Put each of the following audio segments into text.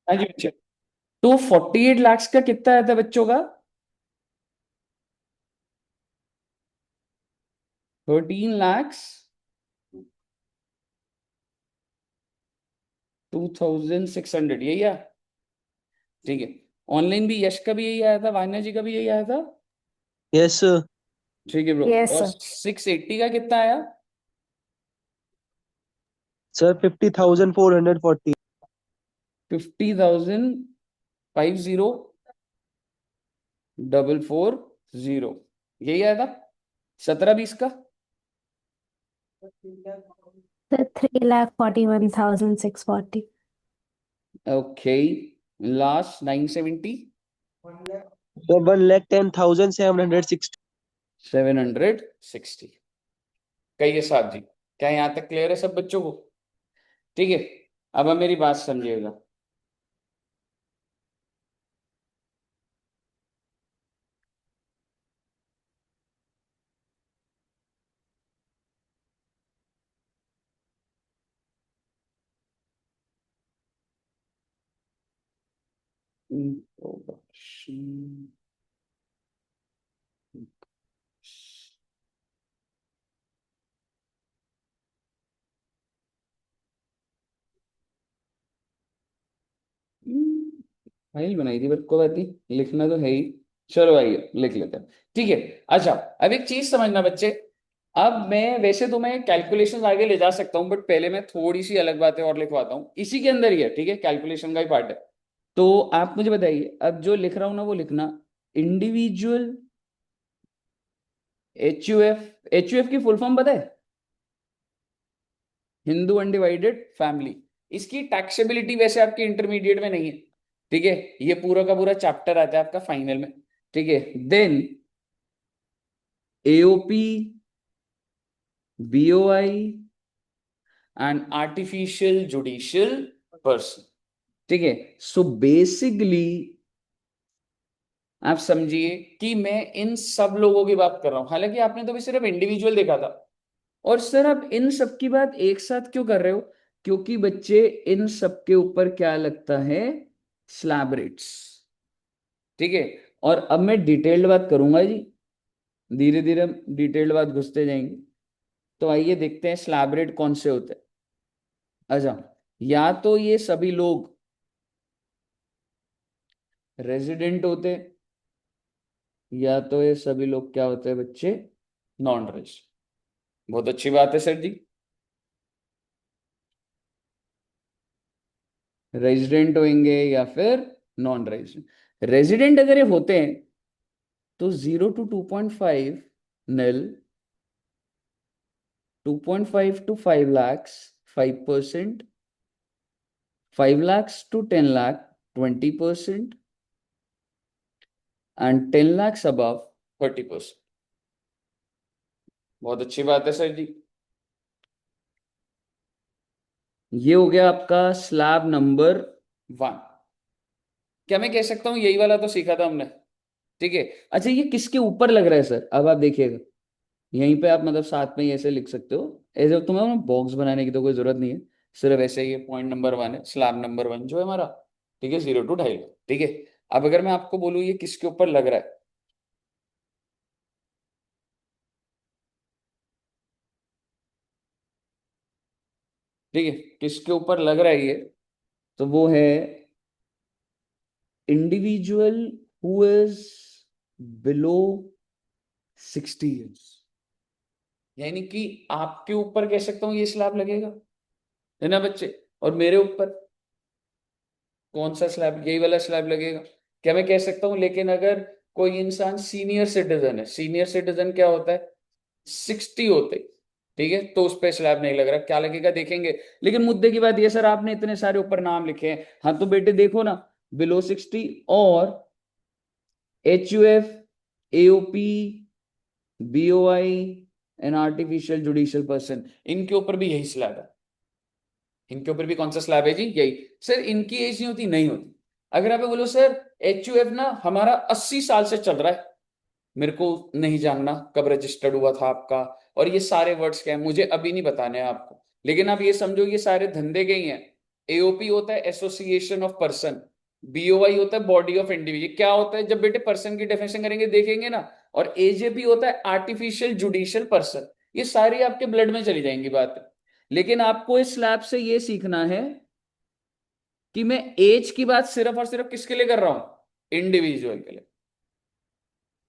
हाँ जी बच्चे। तो 48 लाख का कितना आया था बच्चों का? 13 लाख 2600, यही है। ठीक है। ऑनलाइन भी यश का भी यही आया था, वान्या जी का भी यही आया था। यस ठीक है ब्रो। यस और सर। 680 का कितना आया? सर 50,440। 50,440, यही आया था 17-20 का। सर 3,41,640। ओके। लास्ट 970। सर 1,10,760। 760। कहिए साहब जी, क्या यहाँ तक क्लियर है सब बच्चों को? ठीक है। अब मेरी बात समझिएगा। Introduction. फाइल बनाई थी, बट कोई बात नहीं, लिखना तो है ही। चलो आइए लिख लेते हैं। ठीक है। अच्छा, अब एक चीज समझना बच्चे। अब मैं वैसे तो मैं कैलकुलेशन आगे ले जा सकता हूँ, बट पहले मैं थोड़ी सी अलग बातें और लिखवाता हूँ, इसी के अंदर ही है। ठीक है, कैलकुलेशन का ही पार्ट है। तो आप मुझे बताइए, अब जो लिख रहा हूं ना वो लिखना। इंडिविजुअल एच यू एफ की फुल फॉर्म पता है? Hindu undivided family. इसकी टैक्सेबिलिटी वैसे आपकी इंटरमीडिएट में नहीं है। ठीक है। ये पूरा का पूरा चैप्टर आता है आपका फाइनल में। ठीक है। Then AOP, BOI and artificial judicial person. ठीक है। सो बेसिकली आप समझिए कि मैं इन सब लोगों की बात कर रहा हूं, हालांकि आपने तो भी सिर्फ इंडिविजुअल देखा था। और सर आप इन सब की बात एक साथ क्यों कर रहे हो? क्योंकि बच्चे इन सब के ऊपर क्या लगता है? Slab rates. ठीक है। और अब मैं डिटेल्ड बात करूंगा जी। धीरे धीरे हम डिटेल्ड बात घुसते जाएंगे। तो आइए देखते हैं स्लैब रेट कौन से होते हैं। अच्छा, या तो ये सभी लोग रेजिडेंट होते हैं, या तो ये सभी लोग क्या होते हैं बच्चे? Non resident. बहुत अच्छी बात है सर जी। रेजिडेंट होंगे या फिर नॉन रेजिडेंट। रेजिडेंट अगर ये होते हैं तो 0 to 2.5 nil, 2.5 to 5 lakhs 5%, 5 lakhs to 10 lakh 20%, and 10 lakhs above 30%। बहुत अच्छी बात है सर जी। ये हो गया आपका स्लैब नंबर 1। क्या मैं कह सकता हूं यही वाला तो सीखा था हमने? ठीक है। अच्छा, ये किसके ऊपर लग रहा है सर? अब आप देखिएगा, यहीं पे आप मतलब साथ में ही ऐसे लिख सकते हो। ऐसे तुम्हें बॉक्स बनाने की तो कोई जरूरत नहीं है। सिर्फ ऐसे ही पॉइंट नंबर 1 है, स्लैब नंबर 1 जो है हमारा। ठीक है, 0 to 2.5। ठीक है। अब अगर मैं आपको बोलूँ ये किसके ऊपर लग रहा है? ठीक है, किसके ऊपर लग रहा है ये? तो वो है individual who is below 60 years। यानी कि आपके ऊपर कह सकता हूं ये स्लैब लगेगा, है ना बच्चे? और मेरे ऊपर कौन सा स्लैब? यही वाला स्लैब लगेगा। क्या मैं कह सकता हूं लेकिन अगर कोई इंसान सीनियर सिटीजन है, सीनियर सिटीजन क्या होता है? 60 होते। ठीक है, तो उस पर स्लैब नहीं लग रहा, क्या लगेगा देखेंगे। लेकिन मुद्दे की बात ये सर, आपने इतने सारे ऊपर नाम लिखे हैं, हाँ तो बेटे देखो ना, बिलो 60 और HUF, AOP, BOI and artificial judicial person, इनके ऊपर भी यही स्लैब है। इनके ऊपर भी कौन सा स्लैब है जी? यही। सर इनकी एज नहीं होती? नहीं होती। अगर आप बोलो सर HUF ना हमारा 80 साल से चल रहा है, मेरे को नहीं जानना कब रजिस्टर्ड हुआ था आपका, और ये सारे वर्ड्स क्या है मुझे अभी नहीं बताने हैं आपको, लेकिन आप ये समझो ये सारे धंधे के ही हैं। एओपी होता है एसोसिएशन ऑफ पर्सन, बीओवाई होता है बॉडी ऑफ इंडिविजुअल। क्या होता है जब बेटे पर्सन की डेफिनेशन करेंगे देखेंगे ना। और एजेपी होता है आर्टिफिशियल जुडिशियल पर्सन। ये सारी आपके ब्लड में चली जाएंगी बात। लेकिन आपको इस स्लैब से ये सीखना है कि मैं एज की बात सिर्फ और सिर्फ किसके लिए कर रहा हूं, इंडिविजुअल के लिए।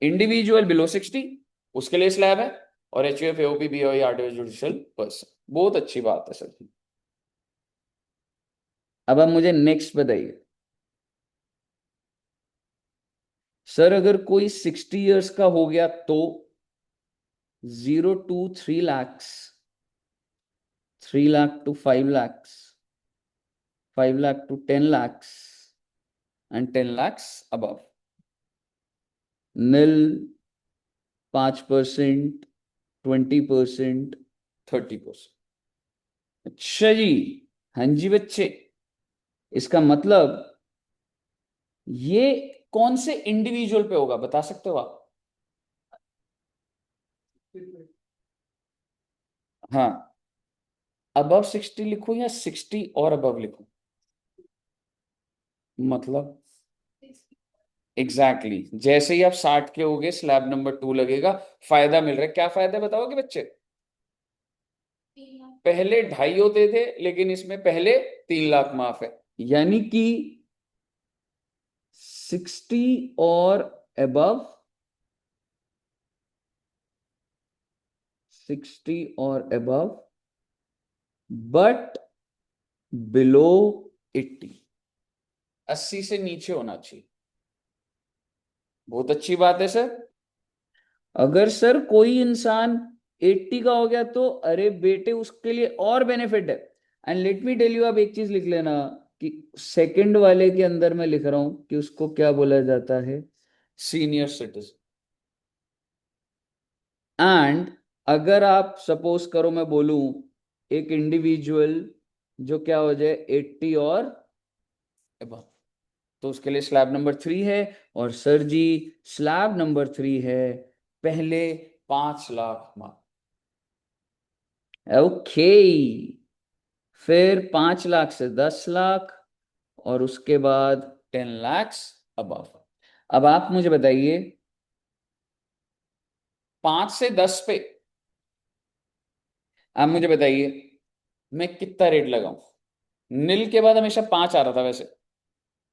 इंडिविजुअल बिलो 60 उसके लिए स्लैब है, और HUF AOP BOI artificial judicial person. बहुत अच्छी बात है सर। अब आप मुझे नेक्स्ट बताइए सर, अगर कोई 60 इयर्स का हो गया तो 0 to 3 lakhs, 3 lakh to 5 lakhs, 5 lakh to 10 lakhs, and 10 lakhs above, nil, 5%, 20%, 30%। अच्छा जी, हाँ जी बच्चे, इसका मतलब ये कौन से इंडिविजुअल पे होगा बता सकते हो आप? हाँ, अबव 60 लिखूं या 60 और अबव लिखूं? मतलब एग्जैक्टली exactly. जैसे ही आप 60 के होगे स्लैब नंबर 2 लगेगा। फायदा मिल रहा है, क्या फायदा बताओगे बच्चे? पहले 2.5 होते थे लेकिन इसमें पहले 3 लाख माफ है, यानी कि 60 और अबव, 60 और अबव बट बिलो 80, 80 से नीचे होना चाहिए। बहुत अच्छी बात है सर। अगर सर कोई इंसान 80 का हो गया तो अरे बेटे उसके लिए और बेनिफिट है। And let me tell you, आप एक चीज लिख लेना कि सेकंड वाले के अंदर मैं लिख रहा हूं कि उसको क्या बोला जाता है, सीनियर सिटीजन। एंड अगर आप सपोज करो मैं बोलूं एक इंडिविजुअल जो क्या हो जाए 80 और above, तो उसके लिए स्लैब नंबर 3 है। और सर जी स्लैब नंबर 3 है पहले 5 लाख मार्क। ओके, फिर 5 लाख से 10 लाख, और उसके बाद 10 lakhs अबव। अब आप मुझे बताइए 5 से 10 पे आप मुझे बताइए मैं कितना रेट लगाऊं? नील के बाद हमेशा 5 आ रहा था वैसे,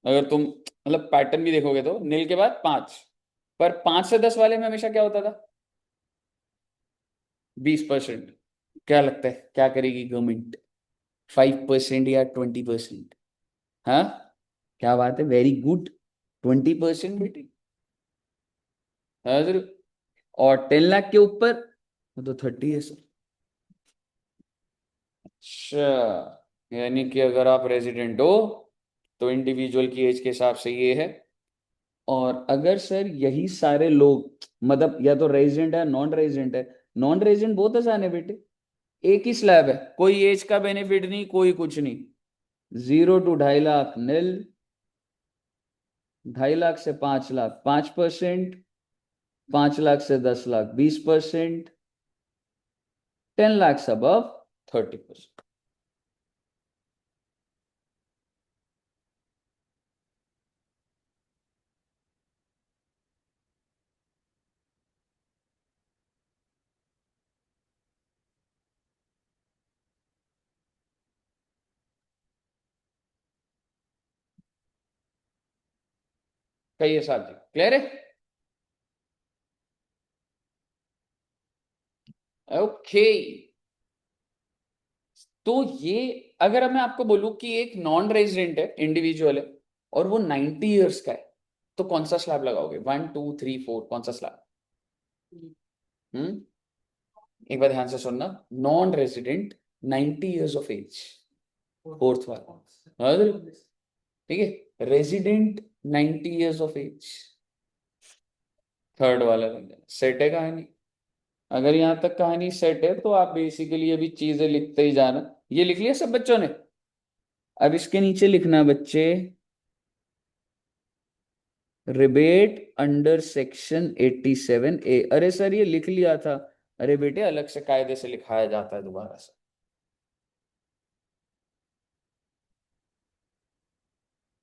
अगर तुम मतलब पैटर्न भी देखोगे तो नील के बाद 5। पर 5 से 10 वाले में हमेशा क्या होता था, 20%। क्या लगता है क्या करेगी गवर्नमेंट, 5% या 20%? हाँ, क्या बात है, वेरी गुड, 20% बेटी। हाँ सर, और 10 लाख के ऊपर वो तो 30 है सर। अच्छा, यानी कि अगर आप रेजिडेंट हो तो इंडिविजुअल की एज के हिसाब से ये है। और अगर सर यही सारे लोग मतलब या तो रेजिडेंट है नॉन रेजिडेंट है, नॉन रेजिडेंट बहुत आसान है बेटे, एक ही स्लैब है, कोई एज का बेनिफिट नहीं कोई कुछ नहीं। 0 to 2.5 लाख नील, 2.5 लाख से 5 लाख 5%, 5 लाख से 10 लाख 20%, 10 lakhs above 30%। कहिए साहब जी, क्लियर है? ओके, तो ये अगर अब मैं आपको बोलूं कि एक नॉन रेजिडेंट है इंडिविजुअल है और वो 90 ईयर्स का है, तो कौन सा स्लैब लगाओगे? 1 2 3 4 कौन सा स्लैब? हम्म, एक बार ध्यान से सुनना। Non resident 90 years of age, fourth वाला। हाँ, ठीक है, resident 90 years of age, third वाला लग जाना। सेट है कहानी? अगर यहां तक कहानी सेट है तो आप बेसिकली अभी चीजें लिखते ही जाना। ये लिख लिया सब बच्चों ने? अब इसके नीचे लिखना बच्चे, रिबेट अंडर सेक्शन 87A। अरे सर ये लिख लिया था। अरे बेटे अलग से कायदे से लिखाया जाता है दोबारा से।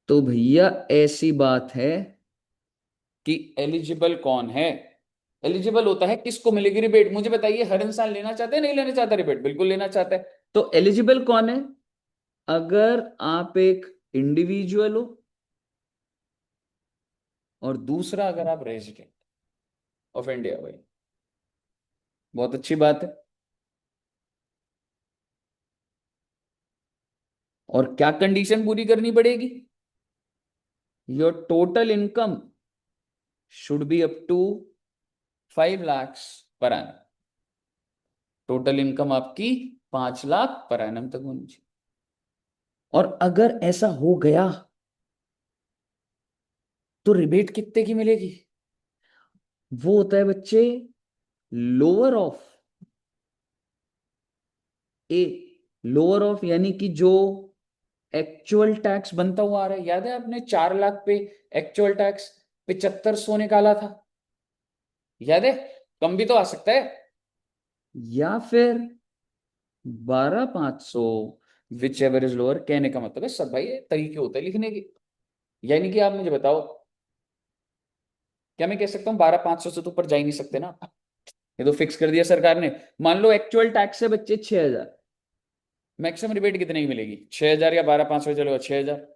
तो भैया ऐसी बात है कि एलिजिबल कौन है। एलिजिबल होता है किसको मिलेगी रिबेट, मुझे बताइए। हर इंसान लेना चाहता है, नहीं लेना चाहता रिबेट? बिल्कुल लेना चाहता है। तो एलिजिबल कौन है? अगर आप एक इंडिविजुअल हो, और दूसरा अगर आप रेजिडेंट ऑफ इंडिया भाई। बहुत अच्छी बात है। और क्या कंडीशन पूरी करनी पड़ेगी? Your total income should be up to 5 lakhs per annum. Total income आपकी 5 लाख पर एनम तक होनी चाहिए। और अगर ऐसा हो गया तो रिबेट कितने की मिलेगी? वो होता है बच्चे lower of A. Lower of यानी कि जो एक्चुअल टैक्स बनता हुआ आ रहा है। याद है आपने 4 लाख पे एक्चुअल टैक्स 7500 निकाला था? याद है? कम भी तो आ सकता है। या फिर 12,500, विच एवर इज लोअर। कहने का मतलब है सब भाई ये तरीके होते हैं लिखने के। यानी कि आप मुझे बताओ, क्या मैं कह सकता हूँ 12,500 से तो ऊपर जा ही नहीं सकते ना? ये तो फिक्स कर दिया सरकार ने। मान लो एक्चुअल टैक्स से बच्चे 6,000, मैक्सिमम रिबेट कितने की मिलेगी? 6,000 या 12,500, चलो 6,000।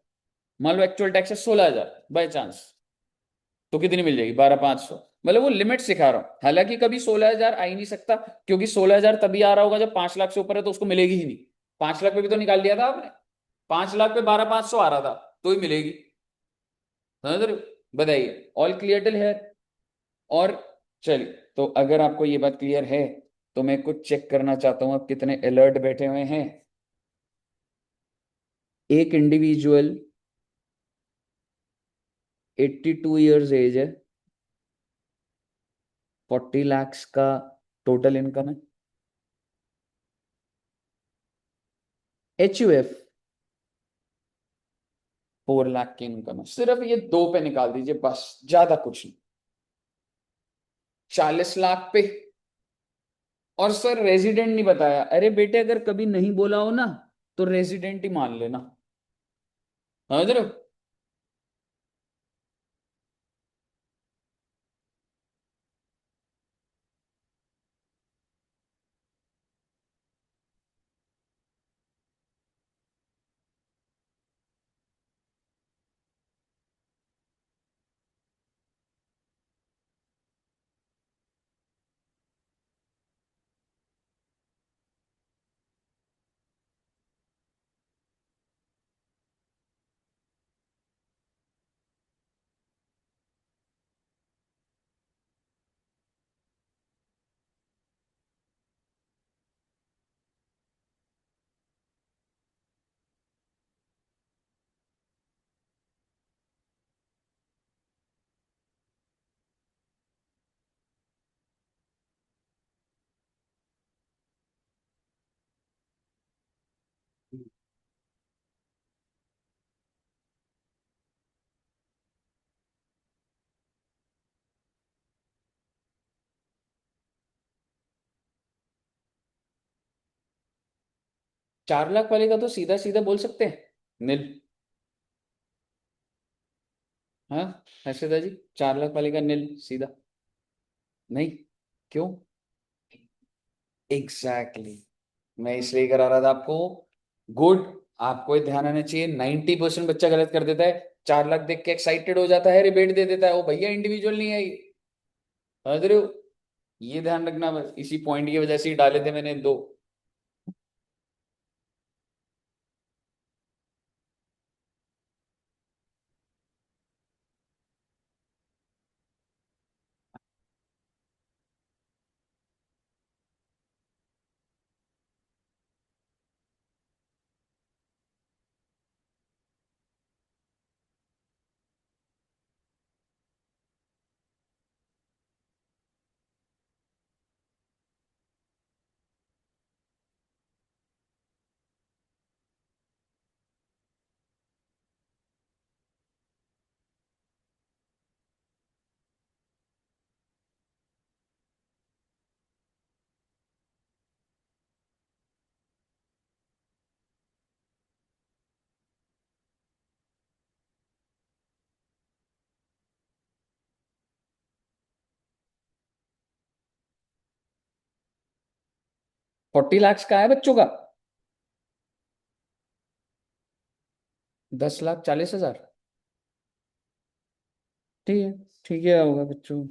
मान लो एक्चुअल टैक्स है 16,000 बाई चांस, तो कितनी मिल जाएगी? 12,500। मतलब वो लिमिट सिखा रहा हूं। हालांकि कभी 16,000 आ ही नहीं सकता, क्योंकि 16,000 तभी आ रहा होगा जब 5 लाख से ऊपर है, तो उसको मिलेगी ही नहीं। 5 लाख पे भी तो निकाल लिया था आपने। 5 लाख पे 12,500 आ रहा था, तो ही मिलेगी। समझ रहे हो? बताइए, ऑल क्लियर टिल हेयर? और चलिए, तो अगर आपको ये बात क्लियर है, तो मैं कुछ चेक करना चाहता हूं आप कितने अलर्ट बैठे हुए हैं। एक इंडिविजुअल 82 ईयर्स एज है, 40 lakhs का टोटल इनकम है। HUF 4 लाख की इनकम है। सिर्फ ये दो पे निकाल दीजिए बस, ज्यादा कुछ नहीं। 40 लाख पे। और सर रेजिडेंट नहीं बताया? अरे बेटे, अगर कभी नहीं बोला हो ना, तो रेजिडेंट ही मान लेना। समझ रहे हो? 4 लाख वाले का तो सीधा सीधा बोल सकते हैं नील। हाँ, हर्षदा जी, 4 लाख वाले का नील सीधा। नहीं? क्यों? Exactly exactly। मैं इसलिए करा रहा था आपको। गुड। आपको ये ध्यान आना चाहिए, 90% बच्चा गलत कर देता है। 4 लाख देख के एक्साइटेड हो जाता है, रिबेट दे देता है। वो भैया इंडिविजुअल नहीं है ये। समझ रहे हो? ये ध्यान रखना, बस इसी पॉइंट की वजह से ही डाले थे मैंने दो। 40 लाख का है बच्चों का। 10,40,000। ठीक है। ठीक है, होगा बच्चों।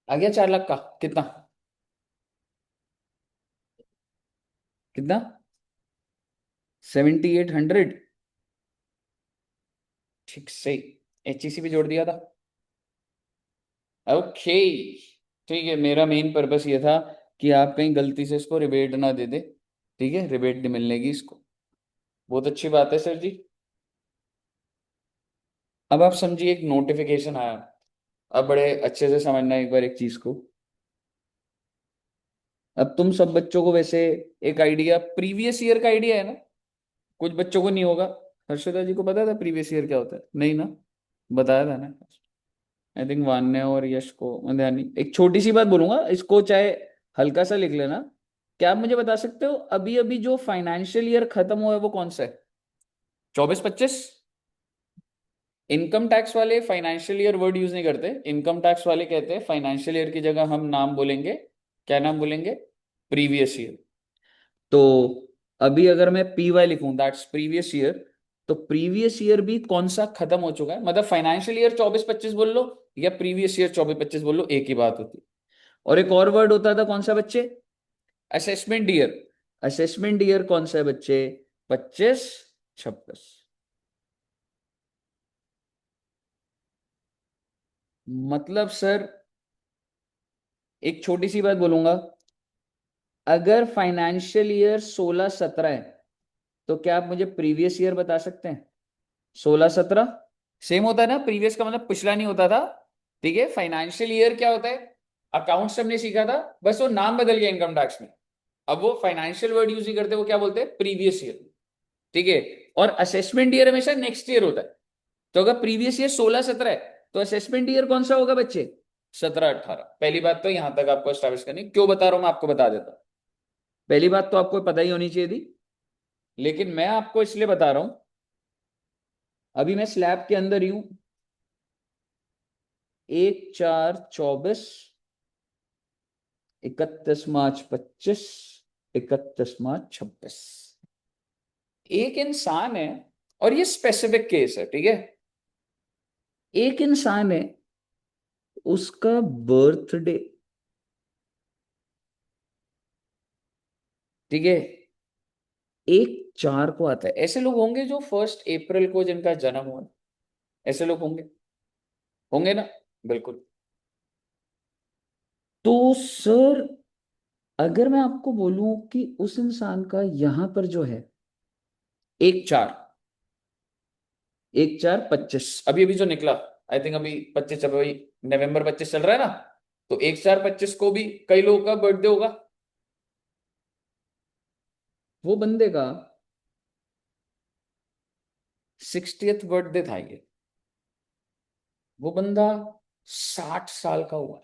आ गया 4 लाख का। कितना? कितना? 7,800। ठीक से। HEC भी जोड़ दिया था। ओके। ठीक है, मेरा मेन पर्पस ये था कि आप कहीं गलती से इसको रिबेट ना दे दे। ठीक है, रिबेट नहीं मिलने की इसको। बहुत अच्छी बात है सर जी। अब आप समझिए, एक नोटिफिकेशन आया। अब बड़े अच्छे से समझना एक बार एक चीज को। अब तुम सब बच्चों को वैसे एक आइडिया, प्रीवियस ईयर का आइडिया है ना? कुछ बच्चों को नहीं होगा। हर्षदा जी को पता था प्रीवियस ईयर क्या होता है? नहीं ना? बताया था ना? आई थिंक वान्य और यश को ध्यान नहीं। एक छोटी सी बात बोलूंगा, इसको चाहे हल्का सा लिख लेना। क्या आप मुझे बता सकते हो अभी अभी जो फाइनेंशियल ईयर खत्म हुआ है वो कौन सा है? 24-25? इनकम टैक्स वाले फाइनेंशियल ईयर वर्ड यूज नहीं करते। इनकम टैक्स वाले कहते हैं फाइनेंशियल ईयर की जगह हम नाम बोलेंगे। क्या नाम बोलेंगे? Previous year. तो अभी अगर मैं PY लिखूं, दैट्स प्रीवियस ईयर। तो प्रीवियस ईयर भी कौन सा खत्म हो चुका है, मतलब फाइनेंशियल ईयर 24-25 बोल लो या प्रीवियस ईयर 24-25 बोल लो, एक ही बात होती है। और एक और वर्ड होता था कौन सा बच्चे? Assessment year. असेसमेंट ईयर कौन सा है बच्चे? 25-26। मतलब सर, एक छोटी सी बात बोलूंगा। अगर फाइनेंशियल ईयर 16-17 है, तो क्या आप मुझे प्रीवियस ईयर बता सकते हैं? 16-17 सेम होता है ना? प्रीवियस का मतलब पिछला नहीं होता था। ठीक है, फाइनेंशियल ईयर क्या होता है? अकाउंट्स हमने सीखा था, बस वो नाम बदल गया इनकम टैक्स में। अब वो फाइनेंशियल वर्ड यूज नहीं करते, वो क्या बोलते हैं? Previous year. ठीक है। और असेसमेंट ईयर हमेशा नेक्स्ट ईयर होता है। तो अगर प्रीवियस ईयर 16-17 है, तो असेसमेंट ईयर कौन सा होगा बच्चे? 17-18। पहली बात तो यहां तक आपको एस्टैब्लिश करनी, क्यों बता रहा हूं मैं आपको बता देता हूं। पहली बात तो आपको पता ही होनी चाहिए थी, लेकिन मैं आपको इसलिए बता रहा हूं। अभी मैं स्लैब के अंदर ही हूं। 1/4/24, 31 मार्च 25, 31 मार्च 26। एक इंसान है, और ये स्पेसिफिक केस है, ठीक है। एक इंसान है, उसका बर्थडे, ठीक है, 1/4 को आता है। ऐसे लोग होंगे जो 1 अप्रैल को जिनका जन्म हुआ है। ऐसे लोग होंगे। होंगे ना? बिल्कुल। तो सर, अगर मैं आपको बोलूं कि उस इंसान का यहां पर जो है 1/4, 1/4/25, अभी अभी जो निकला, आई थिंक अभी 25, अभी नवंबर 25 चल रहा है ना? तो 1/4/25 को भी कई लोगों का बर्थडे होगा। वो बंदे का 60th बर्थडे था ये। वो बंदा 60 साल का हुआ।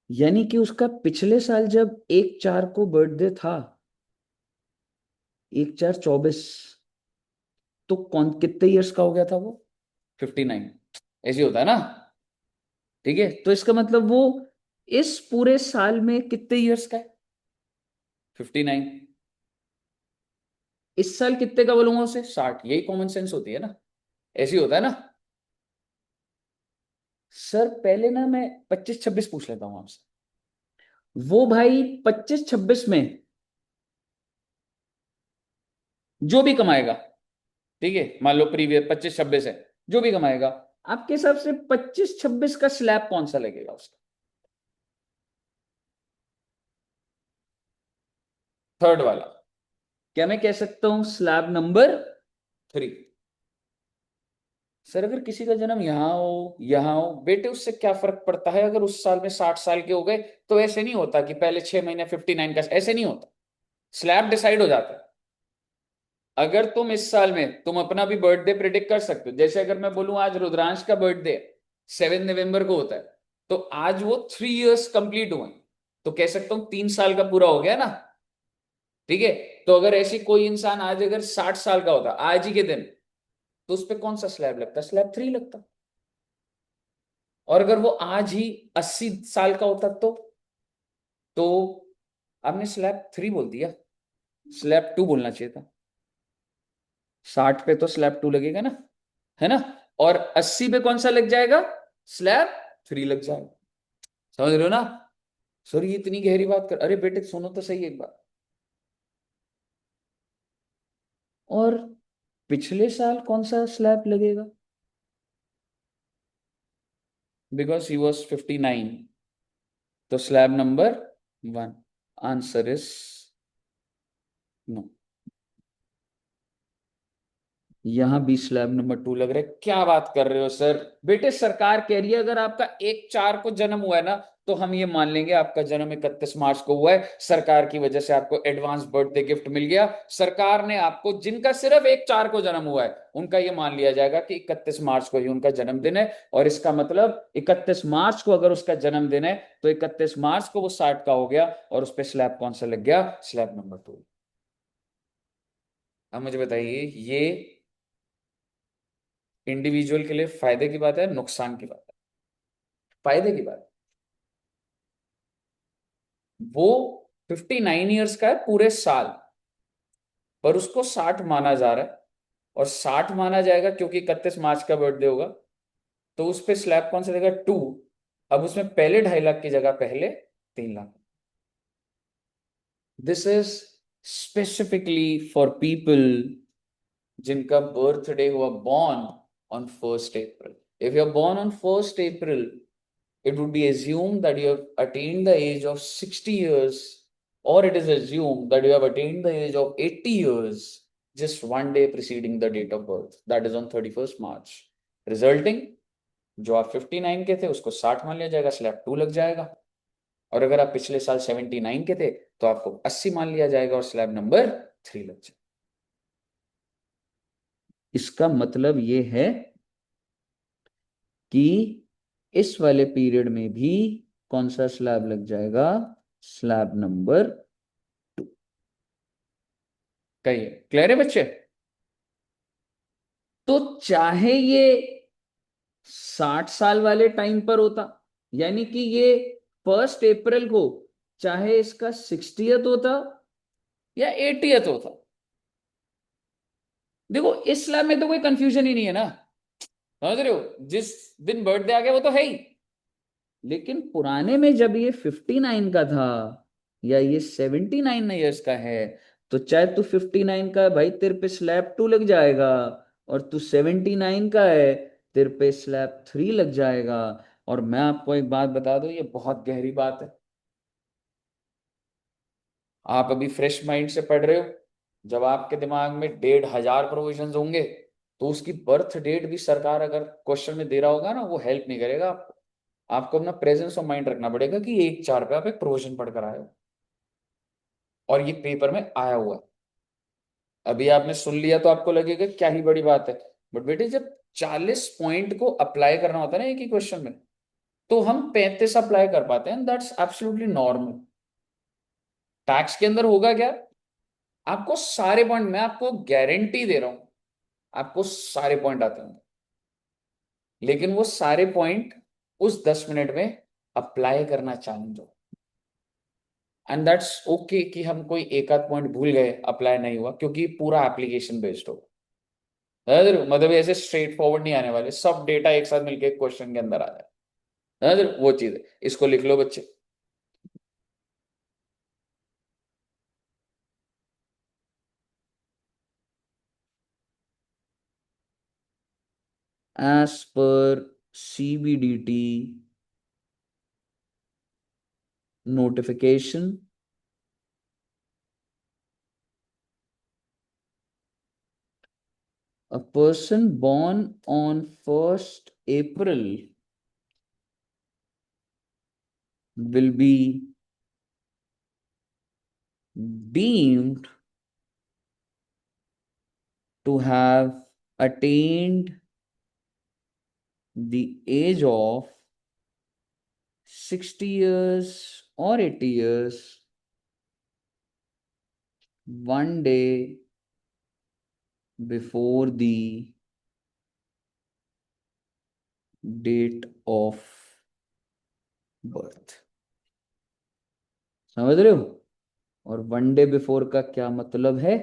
यानी कि उसका पिछले साल जब 1/4 को बर्थडे था, 1/4/24, तो कौन कितने इयर्स का हो गया था वो? 59। ऐसे होता है ना? ठीक है, तो इसका मतलब वो इस पूरे साल में कितने इयर्स का है? 59। इस साल कितने का बोलूंगा उसे? 60। यही कॉमन सेंस होती है ना, ऐसी होता है ना। सर पहले ना मैं 25-26 पूछ लेता हूं आपसे। वो भाई 25-26 में जो भी कमाएगा, ठीक है, मान लो प्रीवियस 25-26 है, जो भी कमाएगा, आपके हिसाब से 25-26 का स्लैब कौन सा लगेगा उसका? थर्ड वाला। क्या मैं कह सकता हूं स्लैब नंबर 3? सर अगर किसी का जन्म यहां हो बेटे, उससे क्या फर्क पड़ता है अगर उस साल में 60 साल के हो गए? तो ऐसे नहीं होता कि पहले 6 महीने 59 का, ऐसे नहीं होता। स्लैब डिसाइड हो जाता है। अगर तुम इस साल में तुम अपना भी बर्थडे प्रिडिक्ट कर सकते हो, जैसे अगर मैं बोलूं आज रुद्रांश का बर्थडे 7 नवंबर को होता है, तो आज वो 3 इयर्स कंप्लीट हुए, तो कह सकता हूं 3 साल का पूरा हो गया ना। ठीक है। तो अगर ऐसी कोई इंसान आज अगर 60 साल का होता आज ही के दिन, तो उस पर कौन सा स्लैब लगता? स्लैब 3 लगता। और अगर वो आज ही 80 साल का होता तो आपने स्लैब 3 बोल दिया, स्लैब 2 बोलना चाहिए था। 60 पे तो स्लैब 2 लगेगा ना, है ना। और 80 पे कौन सा लग जाएगा? स्लैब 3 लग जाएगा। समझ रहे हो ना? सर ये इतनी गहरी बात कर, अरे बेटे सुनो तो सही एक बार। और पिछले साल कौन सा स्लैब लगेगा? बिकॉज ही वॉज 59, तो slab number 1। Answer is no. यहां भी स्लैब नंबर 2 लग रहा है। क्या बात कर रहे हो सर? बेटे सरकार कह रही है अगर आपका 1/4 को जन्म हुआ है ना, तो हम ये मान लेंगे आपका जन्म 31 मार्च को हुआ है, सरकार की वजह से आपको एडवांस बर्थडे गिफ्ट मिल गया। सरकार ने आपको, जिनका सिर्फ 1/4 को जन्म हुआ है, उनका ये मान लिया जाएगा कि 31 मार्च को ही उनका जन्मदिन है। और इसका मतलब 31 मार्च को अगर उसका जन्मदिन है, तो 31 मार्च को वो 60 का हो गया। और उस पर स्लैब कौन सा लग गया? Slab number 2। अब मुझे बताइए, ये इंडिविजुअल के लिए फायदे की बात है, नुकसान की बात है? फायदे की बात। वो 59 ईयर्स का है पूरे साल, पर उसको 60 माना जा रहा है। और 60 माना जाएगा क्योंकि 31 मार्च का बर्थडे होगा। तो उस पे स्लैब कौन सा देगा? 2। अब उसमें पहले 2.5 लाख की जगह पहले 3 lakh. This is specifically for people जिनका बर्थडे हुआ born on 1 April। If you are born on 1 April, it would be assumed that you have attained the age of 60 years, or it is assumed that you have attained the age of 80 years just one day preceding the date of birth, that is on 31st March, resulting जो आप 59 के थे उसको 60 मान लिया जाएगा, slab 2 लग जाएगा। और अगर आप पिछले साल 79 के थे, तो आपको 80 मान लिया जाएगा और स्लैब नंबर 3 लग जाएगा। इसका मतलब ये है कि इस वाले पीरियड में भी कौन सा स्लैब लग जाएगा? Slab number 2। कहिए, क्लियर है बच्चे? तो चाहे ये 60 साल वाले टाइम पर होता, यानी कि ये 1 अप्रैल को, चाहे इसका 60th होता या 80th होता, देखो इस स्लैब में तो कोई कंफ्यूजन ही नहीं है ना। समझ रहे हो? जिस दिन बर्थडे आ गया वो तो है ही। लेकिन पुराने में जब ये 59 का था या ये 79 ईयर्स का है, तो चाहे तू 59 का है भाई, तेरे पे स्लैब 2 लग जाएगा। और तू 79 का है, तेरे पे स्लैब 3 लग जाएगा। और मैं आपको एक बात बता दूं, ये बहुत गहरी बात है। आप अभी फ्रेश माइंड से पढ़ रहे हो, जब आपके दिमाग में 1,500 प्रोविजन होंगे, तो उसकी बर्थ डेट भी सरकार अगर क्वेश्चन में दे रहा होगा ना, वो हेल्प नहीं करेगा आपको। आपको अपना प्रेजेंस ऑफ माइंड रखना पड़ेगा कि 1/4 पे आप एक प्रोविजन पढ़कर आए हो और ये पेपर में आया हुआ है। अभी आपने सुन लिया तो आपको लगेगा क्या ही बड़ी बात है, बट बेटे जब 40 पॉइंट को अप्लाई करना होता है ना एक ही क्वेश्चन में, तो हम 35 अप्लाई कर पाते हैं। That's absolutely normal. टैक्स के अंदर होगा क्या? आपको सारे पॉइंट, मैं आपको गारंटी दे रहा हूं, आपको सारे पॉइंट आते हैं, लेकिन वो सारे पॉइंट उस 10 मिनट में अप्लाई करना चैलेंज हो। एंड दैट्स ओके कि हम कोई एक आध पॉइंट भूल गए, अप्लाई नहीं हुआ, क्योंकि पूरा एप्लीकेशन बेस्ड हो। मतलब ऐसे स्ट्रेट फॉरवर्ड नहीं आने वाले, सब डेटा एक साथ मिलके क्वेश्चन के अंदर आ जाए। वो चीज है, इसको लिख लो बच्चे। As per CBDT notification, a person born on 1st April will be deemed to have attained the age of 60 years or 80 years one day before the date of birth। समझ रहे हो? और वन डे बिफोर का क्या मतलब है?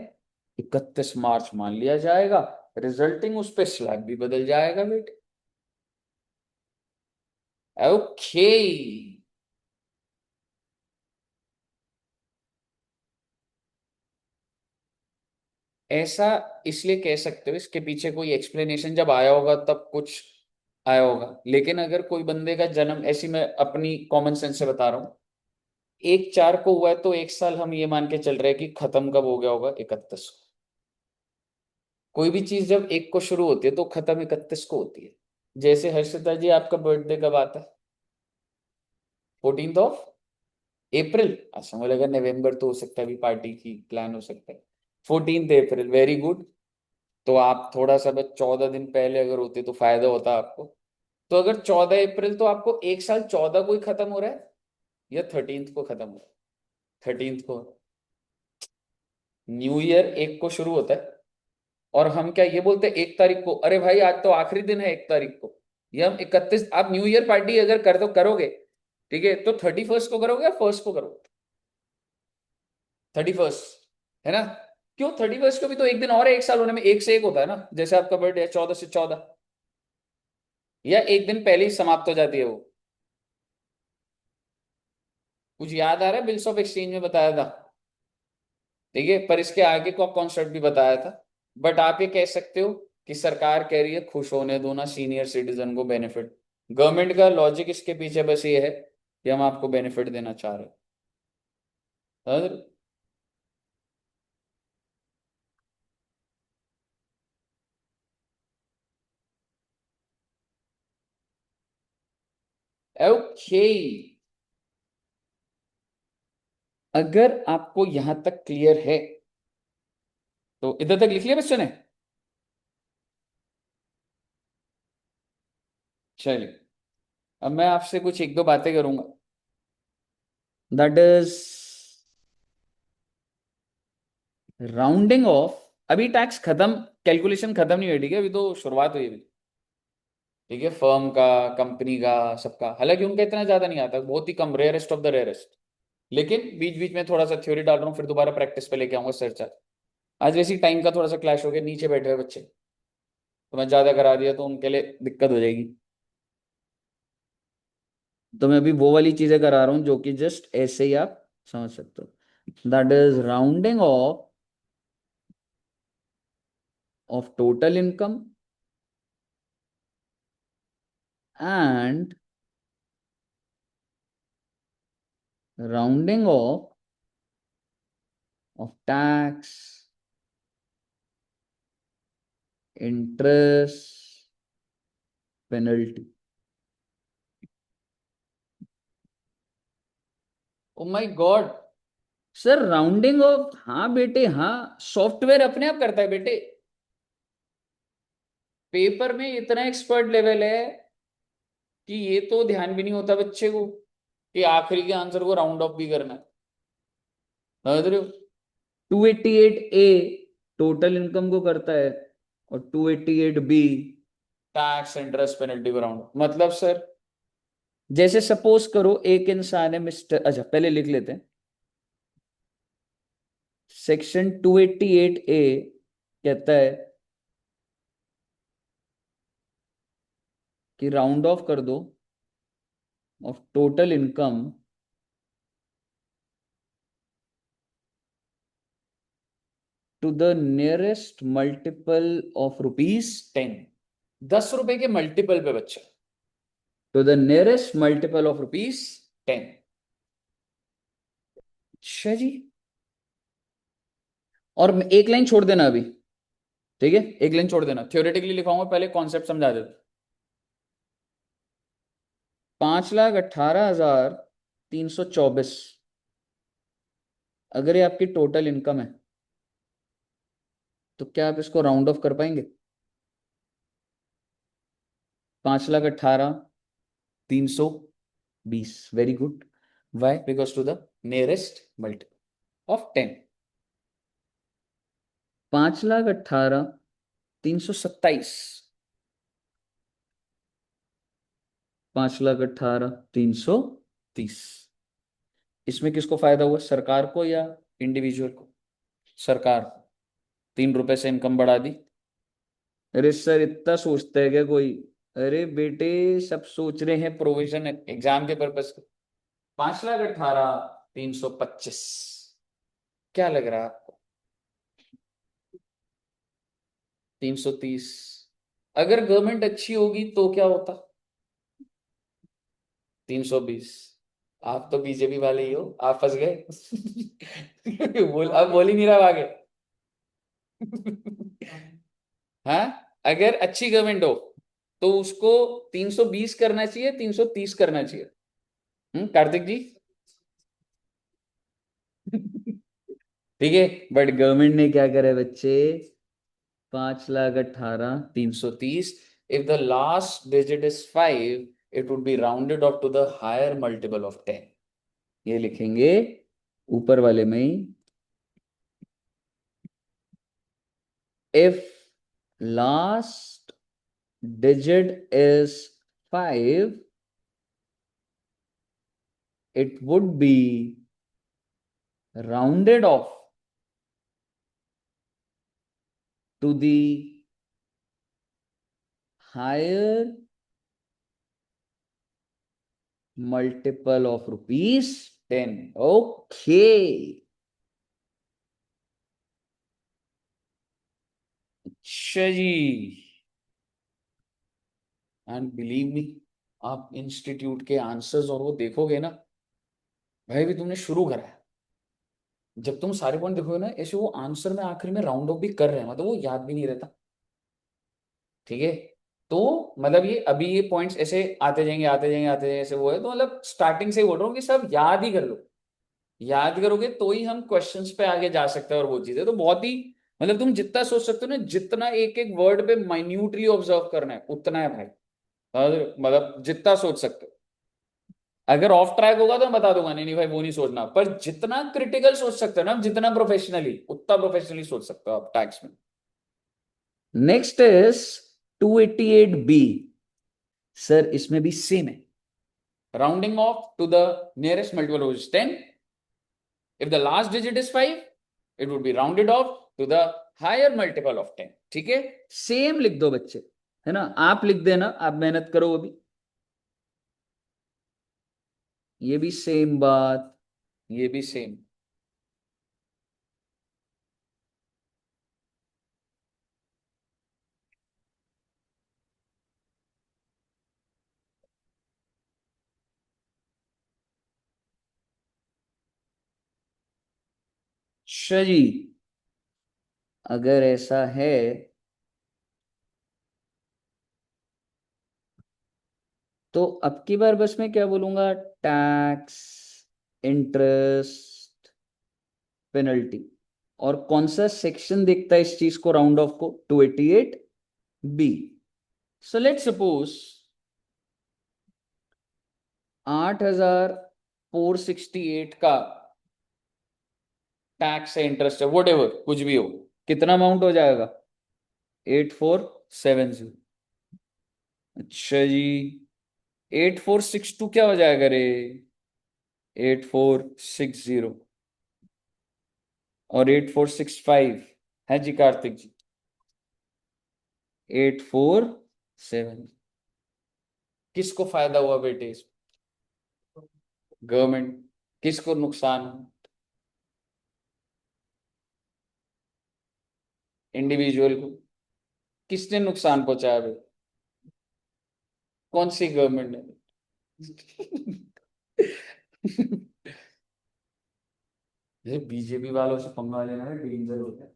31 मार्च मान लिया जाएगा, रिजल्टिंग उस पे स्लैब भी बदल जाएगा बेटे। ओके। ऐसा इसलिए कह सकते हो, इसके पीछे कोई एक्सप्लेनेशन जब आया होगा तब कुछ आया होगा, लेकिन अगर कोई बंदे का जन्म, ऐसी मैं अपनी कॉमन सेंस से बता रहा हूं, 1/4 को हुआ है तो 1 साल हम ये मान के चल रहे हैं कि खत्म कब हो गया होगा? 31 को। कोई भी चीज जब 1 को शुरू होती है तो खत्म 31 को होती है। जैसे हर्षिता जी, आपका बर्थडे कब आता है? 14 अप्रैल। अच्छा, मुझे लगा नवंबर तो हो सकता है, अभी पार्टी की प्लान हो सकता है। 14 अप्रैल, वेरी गुड। तो आप थोड़ा सा बस 14 दिन पहले अगर होते तो फायदा होता आपको। तो अगर 14 अप्रैल, तो आपको 1 साल 14 को ही खत्म हो रहा है या 13th को खत्म हो रहा है? 13th को। न्यू ईयर 1 को शुरू होता है, और हम क्या ये बोलते हैं 1 तारीख को, अरे भाई आज तो आखिरी दिन है 1 तारीख को। ये हम 31, आप न्यू ईयर पार्टी अगर कर दो करोगे, ठीक है, तो 31st को करोगे या फर्स्ट को करोगे? 31st, है ना? क्यों? 31st को भी तो एक दिन और है, 1 साल होने में, 1 से 1 होता है ना, जैसे आपका बर्थडे है 14 से 14, या एक दिन पहले ही समाप्त हो जाती है वो? कुछ याद आ रहा है? बिल्स ऑफ एक्सचेंज में बताया था, ठीक है, पर इसके आगे का कॉन्सेप्ट भी बताया था। बट आप ये कह सकते हो कि सरकार कह रही है खुश होने दो ना सीनियर सिटीजन को बेनिफिट। गवर्नमेंट का लॉजिक इसके पीछे बस ये है कि हम आपको बेनिफिट देना चाह रहे हैं। ओके, अगर आपको यहां तक क्लियर है तो इधर तक लिख लिया बच्चों ने? चलिए, अब मैं आपसे कुछ एक दो बातें करूंगा, दैट इज राउंडिंग ऑफ। अभी टैक्स खत्म, कैलकुलेशन खत्म नहीं हुई, ठीक है, अभी तो शुरुआत हुई अभी। ठीक है, फर्म का, कंपनी का, सबका, हालांकि उनका इतना ज्यादा नहीं आता, बहुत ही कम, रेयरेस्ट ऑफ द रेयरेस्ट। लेकिन बीच बीच में थोड़ा सा थ्योरी डाल रहा हूँ, फिर दोबारा प्रैक्टिस पे लेके आऊंगा सर। आज वैसे ही टाइम का थोड़ा सा क्लैश हो गया, नीचे बैठे हुए बच्चे, तो मैं ज्यादा करा दिया तो उनके लिए दिक्कत हो जाएगी। तो मैं अभी वो वाली चीजें करा रहा हूँ जो कि जस्ट ऐसे ही आप समझ सकते हो। That is rounding off total income and rounding off tax, interest, penalty. Oh my God sir, rounding off, हाँ बेटे हाँ, सॉफ्टवेयर अपने आप करता है बेटे। पेपर में इतना एक्सपर्ट लेवल है कि ये तो ध्यान भी नहीं होता बच्चे को कि आखिरी के आंसर को राउंड ऑफ भी करना है। समझ रहे हो? 288A टोटल इनकम को करता है, और 288B टैक्स, इंटरेस्ट, पेनल्टी को राउंड। मतलब सर, जैसे सपोज करो एक इंसान है मिस्टर, अच्छा पहले लिख लेते हैं, सेक्शन 288A कहता है कि राउंड ऑफ कर दो off total income to the nearest multiple of ₹10। 10 रुपए के मल्टीपल पे बच्चा, to the nearest multiple of ₹10। अच्छा जी। और एक लाइन छोड़ देना अभी, ठीक है, एक लाइन छोड़ देना, थ्योरेटिकली लिखाऊंगा, पहले कॉन्सेप्ट समझा देता। 5,18,324 अगर ये आपकी टोटल इनकम है, तो क्या आप इसको राउंड ऑफ कर पाएंगे? 5,18,320, very good. Why? Because to the nearest multiple of 10। 5,18,327, 5,18,330, इसमें किसको फायदा हुआ, सरकार को या इंडिविजुअल को? सरकार को। 3 रुपए से इनकम बढ़ा दी। अरे सर इतना सोचता है क्या कोई? अरे बेटे, सब सोच रहे हैं प्रोविजन एग्जाम के पर्पस। 5,18,325, क्या लग रहा है आपको? 330। अगर गवर्नमेंट अच्छी होगी तो क्या होता? 320। आप तो बीजेपी वाले ही हो, आप फंस गए। आप बोल ही नहीं रहा आगे। हाँ, अगर अच्छी गवर्नमेंट हो तो उसको 320 करना चाहिए, 330 करना चाहिए। कार्तिक जी। ठीक है, बट गवर्नमेंट ने क्या करा है बच्चे? 5,18,330। If the last digit is 5, it would be rounded off to the higher multiple of 10। ये लिखेंगे ऊपर वाले में ही, if last digit is 5, it would be rounded off to the higher multiple of ₹10. Okay. अच्छा जी। एंड बिलीव मी, आप institute के answers और वो देखोगे ना, भाई भी तुमने शुरू करा है, जब तुम सारे पॉइंट देखोगे ना, ऐसे वो आंसर में आखिर में राउंड ऑफ भी कर रहे हैं, मतलब वो याद भी नहीं रहता। ठीक है, तो मतलब ये अभी ये पॉइंट्स ऐसे आते जाएंगे आते जाएंगे आते जाएंगे, ऐसे वो है, तो मतलब स्टार्टिंग से ही बोल रहा हूँ कि सब याद ही कर लो। याद करोगे तो ही हम क्वेश्चंस पे आगे जा सकते हैं, और वो चीजें तो बहुत ही, मतलब तुम जितना सोच सकते हो ना, जितना एक एक वर्ड पे माइन्यूटली ऑब्जर्व करना है उतना है भाई। मतलब जितना सोच सकते हो। अगर ऑफ ट्रैक होगा तो मैं बता दूंगा, नहीं नहीं भाई वो नहीं सोचना, पर जितना क्रिटिकल सोच सकते हो ना, जितना प्रोफेशनली, उतना प्रोफेशनली सोच सकते हो आप टैक्स में। Next is 288B। सर इसमें भी सेम है, rounding off to the nearest multiple of 10। If the last digit is 5, it would be rounded off to the higher multiple of 10। ठीक है, सेम लिख दो बच्चे, है ना, आप लिख देना, आप मेहनत करो अभी। ये भी सेम बात, ये भी सेम। अच्छा जी, अगर ऐसा है तो अब की बार बस मैं क्या बोलूंगा, टैक्स, इंटरेस्ट, पेनल्टी। और कौन सा सेक्शन देखता है इस चीज को, राउंड ऑफ को? 288B। सो लेट सपोज 8,468 का टैक्स है, इंटरेस्ट है, वट एवर कुछ भी हो, कितना अमाउंट हो जाएगा? 8,470। अच्छा जी, 8,462 क्या हो जाएगा रे? 8,460। और 8465 है जी कार्तिक जी। 847। किसको फायदा हुआ बेटे इसमें? गवर्नमेंट। किसको नुकसान? इंडिविजुअल को। किसने नुकसान पहुंचाया भाई? कौन सी गवर्नमेंट ने? ये बीजेपी वालों से पंगा लेना है, डेंजर होता है।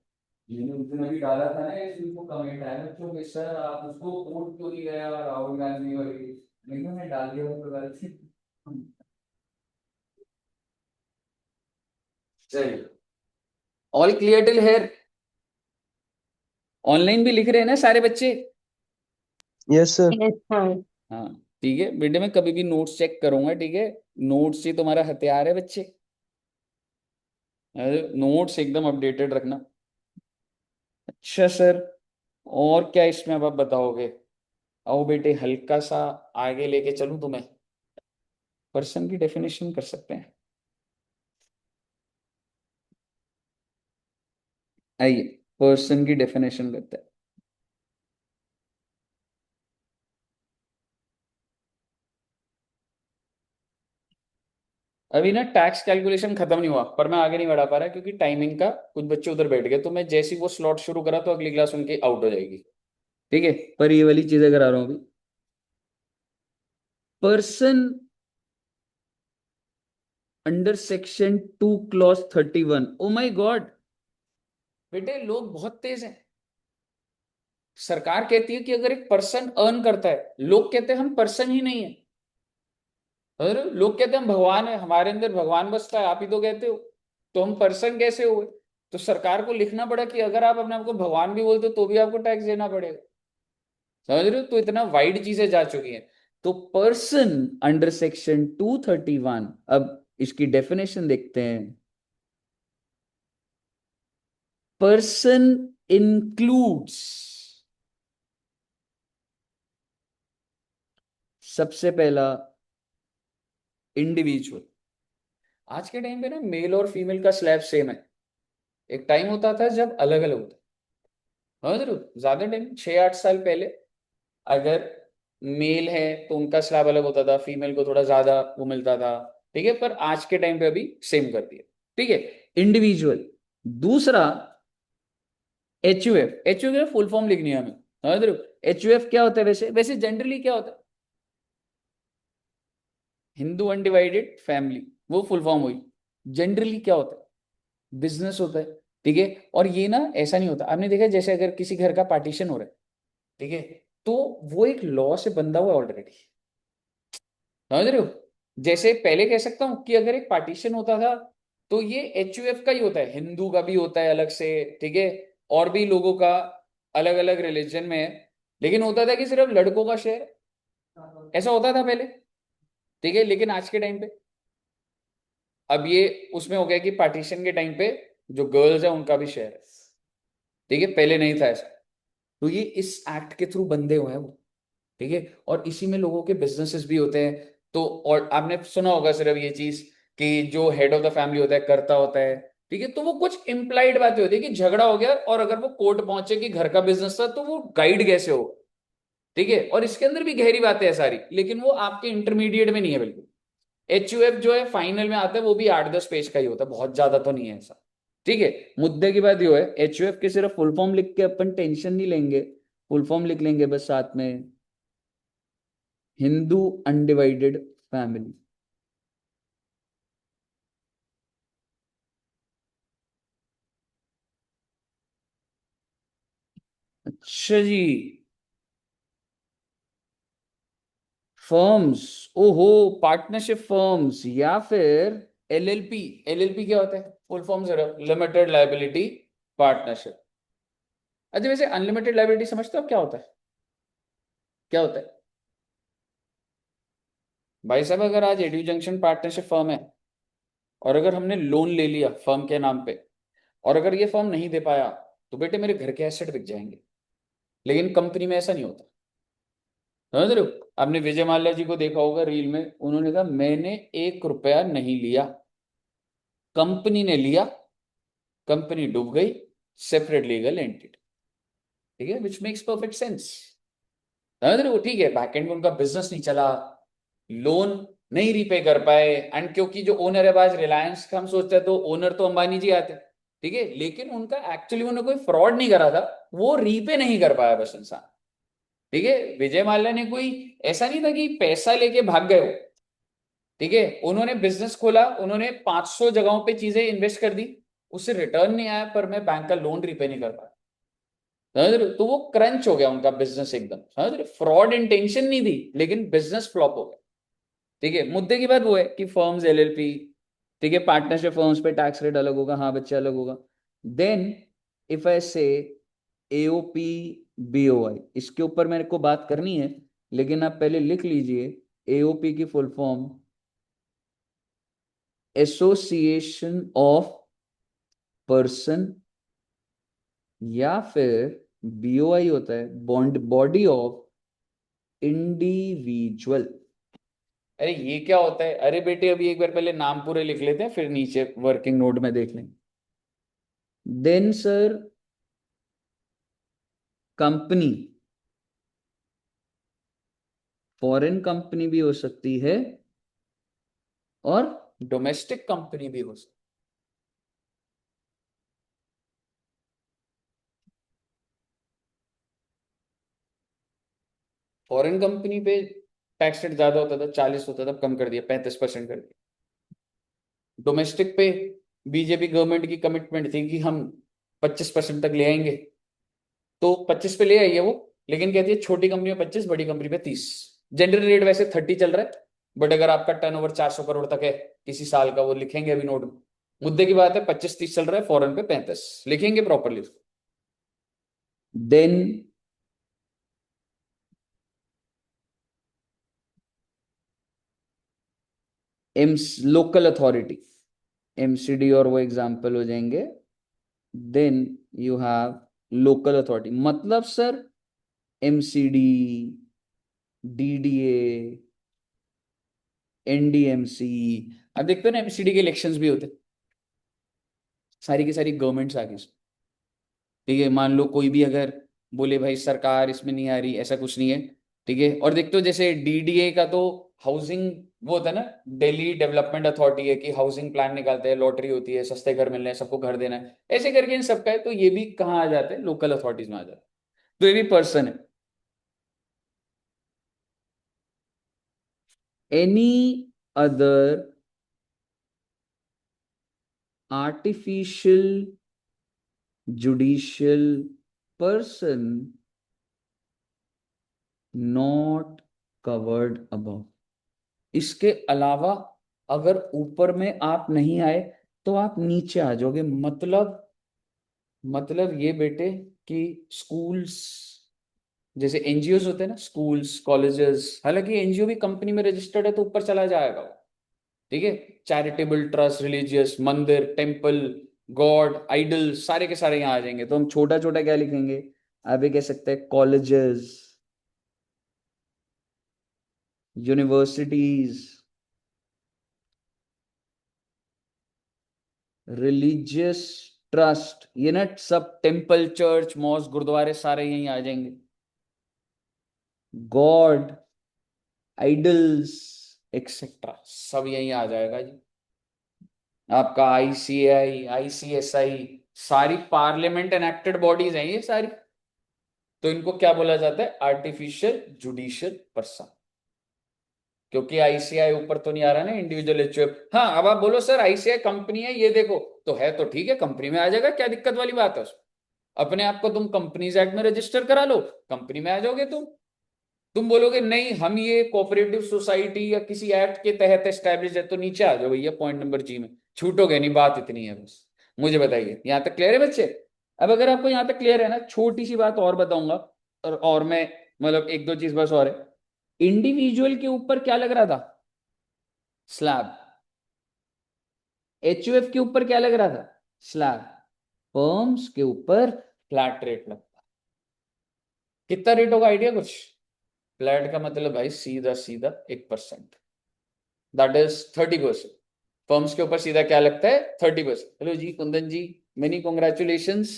मैंने उस दिन अभी डाला था ना इसमें, को कमेंट आया बच्चों के, सर आप उसको वोट क्यों नहीं गया राहुल गांधी वही, लेकिन मैं डाल दिया वो गलती। चलिए, all clear till here. Online भी लिख रहे हैं ना सारे बच्चे? Yes sir. हाँ ठीक है बेटे, मैं कभी भी नोट्स चेक करूंगा, ठीक है? नोट्स ही तुम्हारा हथियार है बच्चे। नोट्स एकदम अपडेटेड रखना। अच्छा सर, और क्या इसमें अब आप बताओगे? आओ बेटे, हल्का सा आगे लेके चलूं तुम्हें। पर्सन की डेफिनेशन कर सकते हैं। आइए, पर्सन की डेफिनेशन करते हैं। अभी ना टैक्स कैलकुलेशन खत्म नहीं हुआ, पर मैं आगे नहीं बढ़ा पा रहा क्योंकि टाइमिंग का, कुछ बच्चे उधर बैठ गए, तो मैं जैसे ही वो स्लॉट शुरू करा तो अगली क्लास उनकी आउट हो जाएगी। ठीक है, पर ये वाली चीजें करा रहा हूं अभी। Person under section 2 clause 31। Oh my God, बेटे लोग बहुत तेज हैं। सरकार कहती है कि अगर एक पर्सन अर्न करता है, लोग कहते हैं हम पर्सन ही नहीं है। अरे लोग कहते हैं हम भगवान है, हमारे अंदर भगवान बसता है, आप ही तो कहते हो। तो हम पर्सन कैसे हुए? तो सरकार को लिखना पड़ा कि अगर आप अपने आप को भगवान भी बोलते हो तो भी आपको टैक्स देना पड़ेगा। समझ रहे हो? तो इतना वाइड चीजें जा चुकी हैं। तो पर्सन अंडर सेक्शन 231, अब इसकी डेफिनेशन देखते हैं। पर्सन इंक्लूड्स, सबसे पहला इंडिविजुअल। आज के टाइम पे ना मेल और फीमेल का स्लैब सेम है। एक टाइम होता था जब अलग अलग होता। समझ रहे हो? ज्यादा टाइम 6-8 साल पहले अगर मेल है तो उनका स्लैब अलग होता था, फीमेल को थोड़ा ज्यादा वो मिलता था। ठीक है, पर आज के टाइम पे अभी सेम कर दिया। ठीक है, इंडिविजुअल। दूसरा H U F. H U F full form लिखनी है हमें। समझ रहे हो? एच यू एफ क्या होता है? वैसे वैसे जनरली क्या होता है? हिंदू अनडिवाइडेड फैमिली, वो फुल फॉर्म हुई। जनरली क्या होता है? बिजनेस होता है। ठीक है, और ये ना ऐसा नहीं होता, आपने देखा जैसे अगर किसी घर का पार्टीशन हो रहा है, ठीक है, तो वो एक लॉ से बंधा हुआ है ऑलरेडी। समझ रहे हो? जैसे पहले कह सकता हूं कि अगर एक पार्टीशन होता था तो ये एच यू एफ का ही होता है, हिंदू का भी होता है अलग से, ठीक है, और भी लोगों का अलग अलग रिलीजन में है। लेकिन होता था कि सिर्फ लड़कों का शेयर, ऐसा होता था पहले। ठीक है, लेकिन आज के टाइम पे अब ये उसमें हो गया कि पार्टीशन के टाइम पे जो गर्ल्स है उनका भी शेयर है। ठीक है, पहले नहीं था ऐसा। तो ये इस एक्ट के थ्रू बंधे हुए हैं वो। ठीक है, और इसी में लोगों के बिजनेसेस भी होते हैं। तो और आपने सुना होगा सिर्फ ये चीज कि जो हेड ऑफ द फैमिली होता है करता होता है। ठीक है, तो वो कुछ इम्प्लाइड बातें होती है कि झगड़ा हो गया और अगर वो कोर्ट पहुंचे कि घर का बिजनेस था तो वो गाइड कैसे होगा। ठीक है, और इसके अंदर भी गहरी बातें हैं सारी, लेकिन वो आपके इंटरमीडिएट में नहीं है बिल्कुल। एच यू एफ जो है फाइनल में आता है, वो भी 8-10 पेज का ही होता है, बहुत ज्यादा तो नहीं है ऐसा। ठीक है, मुद्दे की बात ये है, एच यू एफ के सिर्फ फुल फॉर्म लिख के अपन टेंशन नहीं लेंगे। फुल फॉर्म लिख लेंगे बस साथ में, हिंदू अनडिवाइडेड फैमिली। अच्छा जी। फर्म्स, ओहो, पार्टनरशिप फर्म्स या फिर एलएलपी। एलएलपी क्या होता है? फुल फॉर्म सिर्फ लिमिटेड लाइबिलिटी पार्टनरशिप। अच्छा, वैसे अनलिमिटेड लाइबिलिटी समझते हो क्या होता है? क्या होता है भाई साहब? अगर आज एड्यू जंक्शन पार्टनरशिप फर्म है और अगर हमने लोन ले लिया फर्म के नाम पे, और अगर ये फर्म नहीं दे पाया तो बेटे मेरे घर के एसेट बिक जाएंगे। लेकिन कंपनी में ऐसा नहीं होता। समझ रहे हो? आपने विजय माल्या जी को देखा होगा रील में, उन्होंने कहा मैंने 1 रुपया नहीं लिया, कंपनी ने लिया, कंपनी डूब गई, सेपरेट लीगल एंटिटी, ठीक है, विच मेक्स परफेक्ट सेंस। समझ रहे हो? ठीक है, बैकएंड में उनका बिजनेस नहीं चला, लोन नहीं रीपे कर पाए, एंड क्योंकि जो ओनर है, आज रिलायंस का हम सोचते हैं तो ओनर तो अंबानी जी आते, ठीक है, लेकिन उनका एक्चुअली उन्होंने कोई फ्रॉड नहीं करा था, वो रीपे नहीं कर पाया बस इंसान, ठीक है। विजय माल्या ने कोई ऐसा नहीं था कि पैसा लेके भाग गए हो, ठीक है, उन्होंने बिजनेस खोला, उन्होंने 500 जगहों पे चीजें इन्वेस्ट कर दी, उससे रिटर्न नहीं आया, पर मैं बैंक का लोन रीपे नहीं कर पाया। समझ रहे हो? तो वो क्रंच हो गया उनका बिजनेस एकदम। समझ रहे? फ्रॉड इंटेंशन नहीं थी, लेकिन बिजनेस फ्लॉप हो गया, ठीक है। मुद्दे की बात वो है कि फर्म्स एलएलपी, ठीक है, पार्टनरशिप फर्म्स पे टैक्स रेट अलग होगा, हाँ बच्चे अलग होगा। देन इफ आई से एओपी बीओआई, इसके ऊपर मेरे को बात करनी है, लेकिन आप पहले लिख लीजिए एओपी की full form association of person, या फिर बीओआई होता है बॉन्ड बॉडी ऑफ इंडिविजुअल। अरे ये क्या होता है? अरे बेटे अभी एक बार पहले नाम पूरे लिख लेते हैं, फिर नीचे वर्किंग नोट में देख लेंगे। Then sir company, foreign company भी हो सकती है और डोमेस्टिक कंपनी भी हो सकती है। फॉरेन कंपनी पे टैक्स रेट ज्यादा होता था, 40 होता था, कम कर दिया, 35% कर दिया। डोमेस्टिक पे बीजेपी गवर्नमेंट की कमिटमेंट थी कि हम 25% तक ले आएंगे, तो 25 पे ले आई है वो, लेकिन कहती है छोटी कंपनी में 25, बड़ी कंपनी में 30। जनरल रेट वैसे 30 चल रहा है, बट अगर आपका टर्नओवर 400 करोड़ तक है किसी साल का, वो लिखेंगे अभी नोट में। मुद्दे की बात है, 25-30 चल रहा है, फॉरेन पे 35 लिखेंगे प्रॉपरली उसको। देन एम्स लोकल अथॉरिटी, एमसीडी और वो एग्जाम्पल हो जाएंगे। Then you have local authority, मतलब सर एमसीडी, डीडीए, एनडीएमसी। अब देखते हो ना, एमसीडी के इलेक्शंस भी होते, सारी की सारी गवर्नमेंट्स आ गई, ठीक है। मान लो कोई भी अगर बोले भाई सरकार इसमें नहीं आ रही, ऐसा कुछ नहीं है, ठीक है। और देखते हो जैसे डीडीए का तो हाउसिंग वो होता है ना, दिल्ली डेवलपमेंट अथॉरिटी है, कि हाउसिंग प्लान निकालते हैं, लॉटरी होती है, सस्ते घर मिल रहे हैं, सबको घर देना है, ऐसे करके इन सबका है, तो ये भी कहाँ आ जाते हैं? लोकल अथॉरिटीज में आ जाते हैं। तो ये भी पर्सन है। Any other artificial judicial person not covered above. इसके अलावा अगर ऊपर में आप नहीं आए तो आप नीचे आ जाओगे। मतलब ये बेटे कि स्कूल्स, जैसे एनजीओ होते हैं ना, स्कूल्स कॉलेजेस, हालांकि एनजीओ भी कंपनी में रजिस्टर्ड है तो ऊपर चला जाएगा वो, ठीक है। चैरिटेबल ट्रस्ट, रिलीजियस, मंदिर, टेम्पल, गॉड, आइडल, सारे के सारे यहाँ आ जाएंगे। तो हम छोटा छोटा क्या लिखेंगे? आप ये कह सकते हैं कॉलेजेस, यूनिवर्सिटीज, रिलीजियस ट्रस्ट, ये ना सब टेम्पल, चर्च, मॉस्क, गुरुद्वारे सारे यहीं आ जाएंगे। गॉड, आइडल्स, एक्सेट्रा सब यहीं आ जाएगा जी। आपका आईसीआई, आईसीएसआई, सारी पार्लियामेंट एनेक्टेड बॉडीज हैं ये सारी। तो इनको क्या बोला जाता है? Artificial judicial person. क्योंकि आईसीआई ऊपर तो नहीं आ रहा ना, इंडिविजुअल एचयूएफ। हाँ, अब आप बोलो सर आईसीआई कंपनी है ये देखो, तो है तो ठीक है, कंपनी में आ जाएगा, क्या दिक्कत वाली बात है उसमें? अपने आप को तुम कंपनीज एक्ट में रजिस्टर करा लो, कंपनी में आ जाओगे तुम बोलोगे नहीं हम ये कोऑपरेटिव सोसाइटी या किसी एक्ट के तहत एस्टैब्लिश है, तो नीचे आ जाओ भैया, पॉइंट नंबर जी में छूटोगे नहीं, बात इतनी है बस। मुझे बताइए यहां तक क्लियर है बच्चे? अब अगर आपको यहां तक क्लियर है ना, छोटी सी बात और बताऊंगा, और मैं मतलब एक दो चीज बस और है। इंडिविजुअल के ऊपर क्या लग रहा था? स्लैब। एचयूएफ के ऊपर क्या लग रहा था? स्लैब। फर्म्स के ऊपर फ्लैट रेट लगता है। कितना रेट होगा आइडिया कुछ? फ्लैट का मतलब भाई सीधा सीधा 1%, दैट इज 30%। फर्म्स के ऊपर सीधा क्या लगता है? 30%। Hello ji Kundan ji, many congratulations,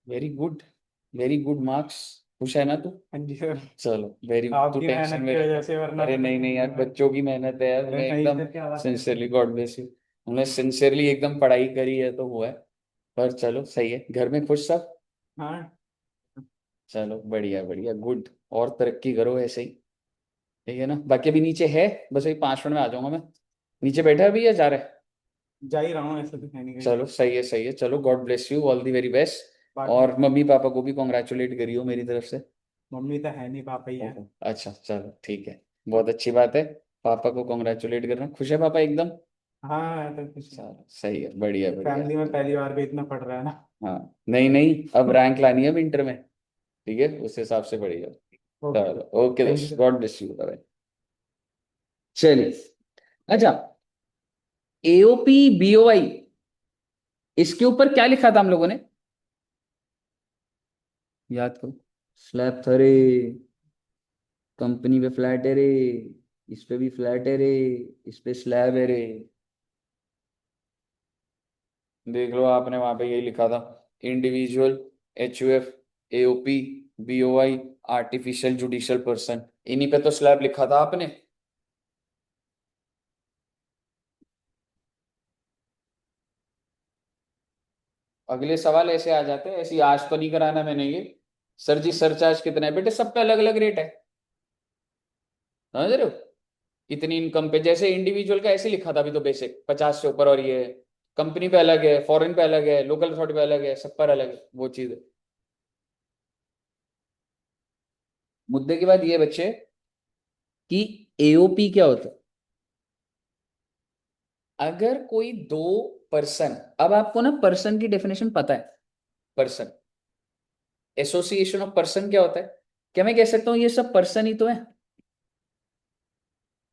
very good, very good marks. खुश है ना तू? हाँ जी सर, चलो वेरी, तू आपकी टेंशन मेहनत में, की वजह से, वरना अरे तो नहीं नहीं यार, बच्चों की मेहनत है यार, अरे उन्हें नहीं एकदम सर, क्या बात है। सिंसियरली, गॉड ब्लेस यू, उन्हें सिंसियरली एकदम पढ़ाई करी है तो हुआ है। पर चलो सही है, घर में खुश सब? हाँ चलो बढ़िया बढ़िया, गुड, और तरक्की करो ऐसे ही, ठीक है ना? बाकी अभी नीचे है, बस अभी 5 मिनट में आ जाऊंगा मैं। नीचे बैठा है अभी या जा रहा है? जा ही रहा हूँ, ऐसा तो है नहीं कहीं। चलो सही है सही है, चलो God bless you, all the very best. बाकी और मम्मी पापा को भी कॉन्ग्रेचुलेट करियो मेरी तरफ से। मम्मी तो है नहीं, पापा ही है। ओहो, अच्छा चलो ठीक है, बहुत अच्छी बात है। पापा को कॉन्ग्रेचुलेट करना, खुश है पापा एकदम? हाँ तो कुछ चलो सही है, बढ़िया बढ़िया। फैमिली में पहली बार भी इतना पड़ रहा है ना। हाँ, नहीं नहीं, अब रैंक लानी है विंटर में, ठीक है, उस हिसाब से बढ़िया। ओके, चलो ओके थैंक यू दोस्त, sir. God bless you, bye. चलिए, अच्छा, एओपी बीओआई, इसके ऊपर क्या लिखा था हम लोगों ने? याद करो। स्लैब था रे, कंपनी पे फ्लैट है रे, इस पे भी फ्लैट है रे, इस पे स्लैब है रे। देख लो, आपने वहां पे यही लिखा था, individual, HUF, AOP, BOI, artificial judicial person, इन्हीं पे तो स्लैब लिखा था आपने। अगले सवाल ऐसे आ जाते हैं, ऐसी आज तो नहीं कराना मैंने ये, सर जी सरचार्ज कितना है? बेटे सब पे अलग अलग रेट है, समझ रहे हो? इतनी इनकम पे, जैसे इंडिविजुअल का ऐसे लिखा था अभी तो, बेसिक 50 से ऊपर, और ये कंपनी पे अलग है, फॉरेन पे अलग है, लोकल अथॉरिटी पे अलग है, सब पर अलग है, वो चीज है। मुद्दे की बात ये है बच्चे कि एओपी क्या होता है। अगर कोई दो पर्सन, अब आपको ना पर्सन की डेफिनेशन पता है, पर्सन, एसोसिएशन ऑफ पर्सन क्या होता है? क्या मैं कह सकता हूं ये सब पर्सन ही तो है?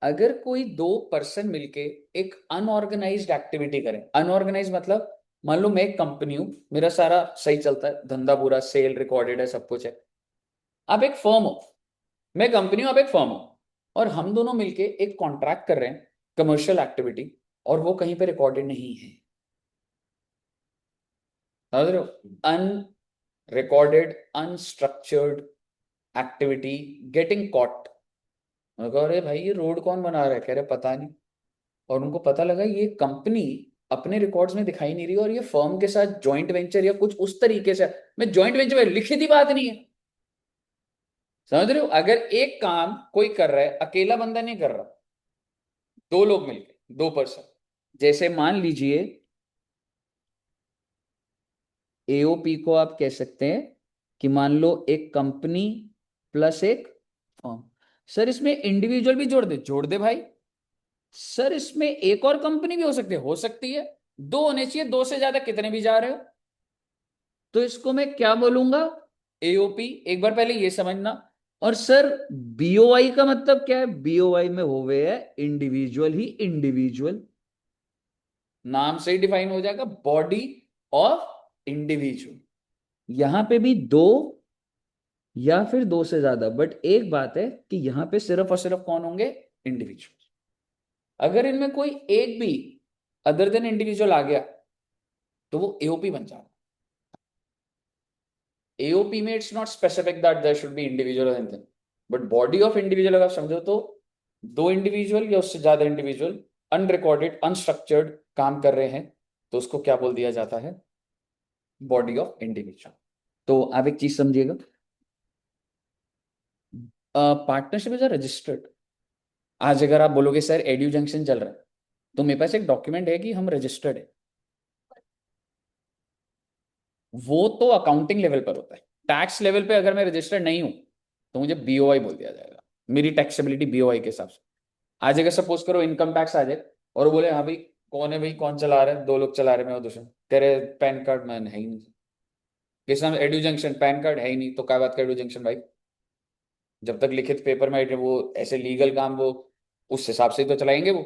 अगर कोई दो पर्सन मिलके एक अनऑर्गेनाइज्ड एक्टिविटी करें, अनऑर्गेनाइज मतलब, मान लो मैं एक कंपनी हूं, मेरा सारा सही चलता है, धंधा पूरा सेल रिकॉर्डेड है, सब कुछ है। आप एक फर्म हो, मैं कंपनी हूं, आप एक फर्म हो, और हम दोनों मिलके एक कॉन्ट्रैक्ट कर रहे हैं, कमर्शियल एक्टिविटी, और वो कहीं पे रिकॉर्डेड नहीं है, समझ रहे हो? Unrecorded, unstructured activity getting caught. अरे भाई ये रोड कौन बना रहा है? कह रहे पता नहीं। और उनको पता लगा ये कंपनी अपने रिकॉर्ड्स में दिखाई नहीं रही, और ये फर्म के साथ जॉइंट वेंचर या कुछ उस तरीके से, मैं जॉइंट वेंचर में लिखी थी बात नहीं है, समझ रहे हो? अगर एक काम कोई कर रहा है, अकेला बंदा नहीं कर रहा, दो लोग मिलकर, दो पर्सन, जैसे मान लीजिए एओपी को आप कह सकते हैं कि मान लो एक कंपनी प्लस एक फर्म। सर इसमें इंडिविजुअल भी जोड़ दे भाई। सर इसमें एक और कंपनी भी हो सकती है, दो होने चाहिए, दो से ज्यादा कितने भी जा रहे हो, तो इसको मैं क्या बोलूंगा? एओपी। एक बार पहले ये समझना। और सर बीओआई का मतलब क्या है? बीओआई में होवे है इंडिविजुअल ही इंडिविजुअल, नाम से ही डिफाइन हो जाएगा, बॉडी ऑफ इंडिविजुअल। यहां पे भी दो या फिर दो से ज्यादा, बट एक बात है कि यहां पे सिर्फ और सिर्फ कौन होंगे? इंडिविजुअल। अगर इनमें कोई एक भी अदर देन इंडिविजुअल आ गया तो वो एओपी बन जाएगा। एओपी में it's not specific that there should be individual और anything, but body of individual अगर समझो तो दो इंडिविजुअल या उससे ज्यादा इंडिविजुअल अनरिकॉर्डेड अनस्ट्रक्चर्ड काम कर रहे हैं, तो उसको क्या बोल दिया जाता है? Body of individual. तो आप एक चीज समझिएगा, पार्टनरशिप इज रजिस्टर्ड। आज अगर आप बोलोगे सर एड्यू जंक्शन चल रहा है, तो मेरे पास एक डॉक्यूमेंट है कि हम रजिस्टर्ड है, वो तो अकाउंटिंग लेवल पर होता है। टैक्स लेवल पे अगर मैं रजिस्टर्ड नहीं हूं तो मुझे बीओआई बोल दिया जाएगा, मेरी टैक्सेबिलिटी बीओआई के हिसाब से। आज अगर सपोज करो इनकम टैक्स आ जाए और बोले हाँ भाई कौन है भाई, कौन चला रहा है? दो लोग चला रहे हैं, मैं और दूसरा कह रहे पैन कार्ड मैन है ही नहीं, किस नाम एडू जंक्शन, पैन कार्ड है ही नहीं, तो क्या बात का एडू जंक्शन भाई? जब तक लिखित पेपर में वो ऐसे लीगल काम, वो उस हिसाब से ही तो चलाएंगे वो,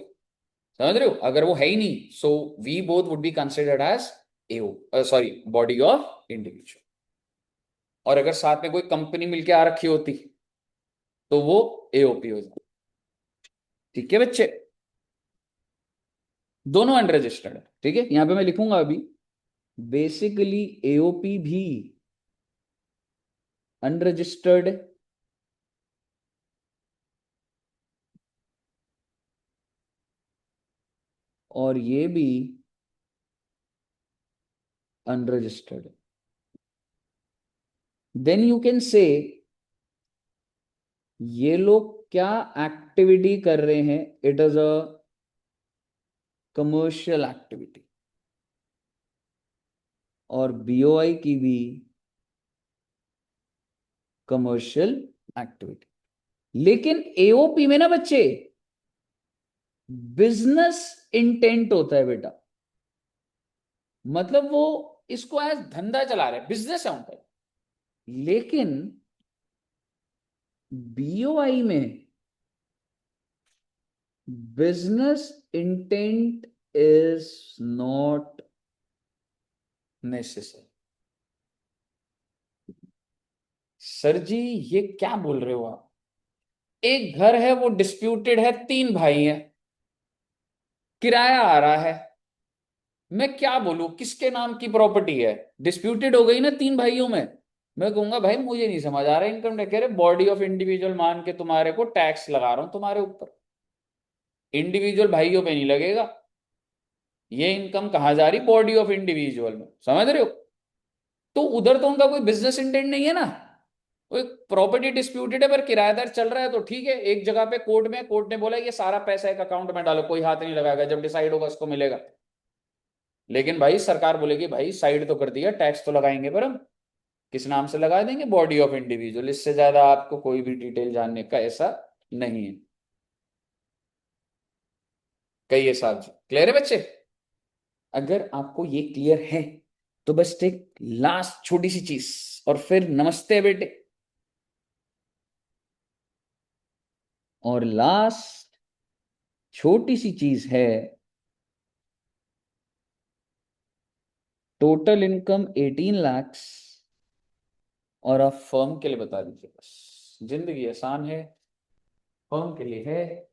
समझ रहे हो? अगर वो है ही नहीं, so we both would be considered as AO, sorry, body of individual. और अगर साथ में कोई कंपनी मिलके आ रखी होती तो वो एओपी हो जाए। ठीक है बच्चे? दोनों अनरजिस्टर्ड है, ठीक है। यहां पे मैं लिखूंगा अभी, बेसिकली एओपी भी अनरजिस्टर्ड और ये भी unregistered. Then you can say ये लोग क्या एक्टिविटी कर रहे हैं, it is a commercial activity. और बीओआई की भी कमर्शियल एक्टिविटी। लेकिन एओपी में ना बच्चे बिजनेस इंटेंट होता है बेटा, मतलब वो इसको एज धंधा चला रहे, बिजनेस है उनका। लेकिन बीओआई में business intent is not necessary. Sir ji ये क्या बोल रहे हो आप? एक घर है वो डिस्प्यूटेड है, तीन भाई हैं, किराया आ रहा है, मैं क्या बोलूं किसके नाम की प्रॉपर्टी है? डिस्प्यूटेड हो गई ना तीन भाइयों में। मैं कहूंगा भाई मुझे नहीं समझ आ रहा इनकम टैक्स, कह रहे बॉडी ऑफ इंडिविजुअल मान के तुम्हारे को टैक्स लगा रहा हूं तुम्हारे ऊपर, इंडिविजुअल भाइयों पे नहीं लगेगा। ये इनकम कहां जा रही? बॉडी ऑफ इंडिविजुअल में, समझ रहे हो? तो उधर तो उनका कोई बिजनेस इंटेंट नहीं है ना। वो एक प्रॉपर्टी डिस्प्यूटेड है पर किराएदार चल रहा है तो ठीक है। एक जगह पे कोर्ट में, कोर्ट ने बोला ये सारा पैसा एक अकाउंट में डालो, कोई हाथ नहीं लगाएगा, जब डिसाइड होगा उसको मिलेगा। लेकिन भाई सरकार बोलेगी भाई साइड तो कर दिया, टैक्स तो लगाएंगे, पर हम किस नाम से लगा देंगे? Body of individual. इससे ज्यादा आपको कोई भी डिटेल जानने का ऐसा नहीं है। कई ये साहब जी क्लियर है बच्चे? अगर आपको ये क्लियर है तो बस एक लास्ट छोटी सी चीज और फिर नमस्ते बेटे। और लास्ट छोटी सी चीज है, टोटल इनकम 18 lakhs, और आप फर्म के लिए बता दीजिए, बस जिंदगी आसान है, फर्म के लिए है।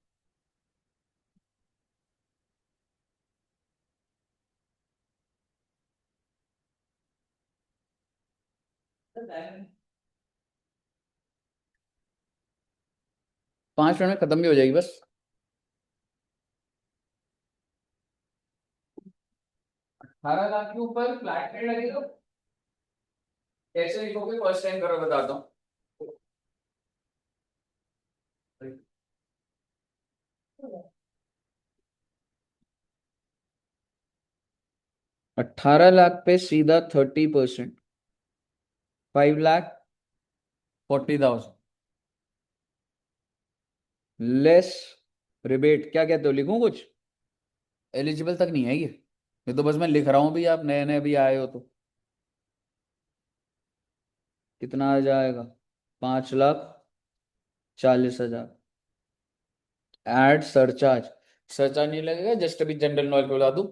पांच मिनट में खत्म भी हो जाएगी बस। 18 लाख के ऊपर फ्लैट रेट लगेगा। कैसे लिखोगे? फर्स्ट टाइम करो बताता हूँ। 18 लाख पे सीधा 30%, 5,40,000 लेस रिबेट। क्या कहते हो, लिखूं कुछ? एलिजिबल तक नहीं है ये तो बस मैं लिख रहा हूं भी, आप नए नए भी आए हो तो। कितना आ जाएगा? 5,40,000। एड सरचार्ज, सरचार्ज नहीं लगेगा, जस्ट अभी जनरल नॉलेज बता दूं,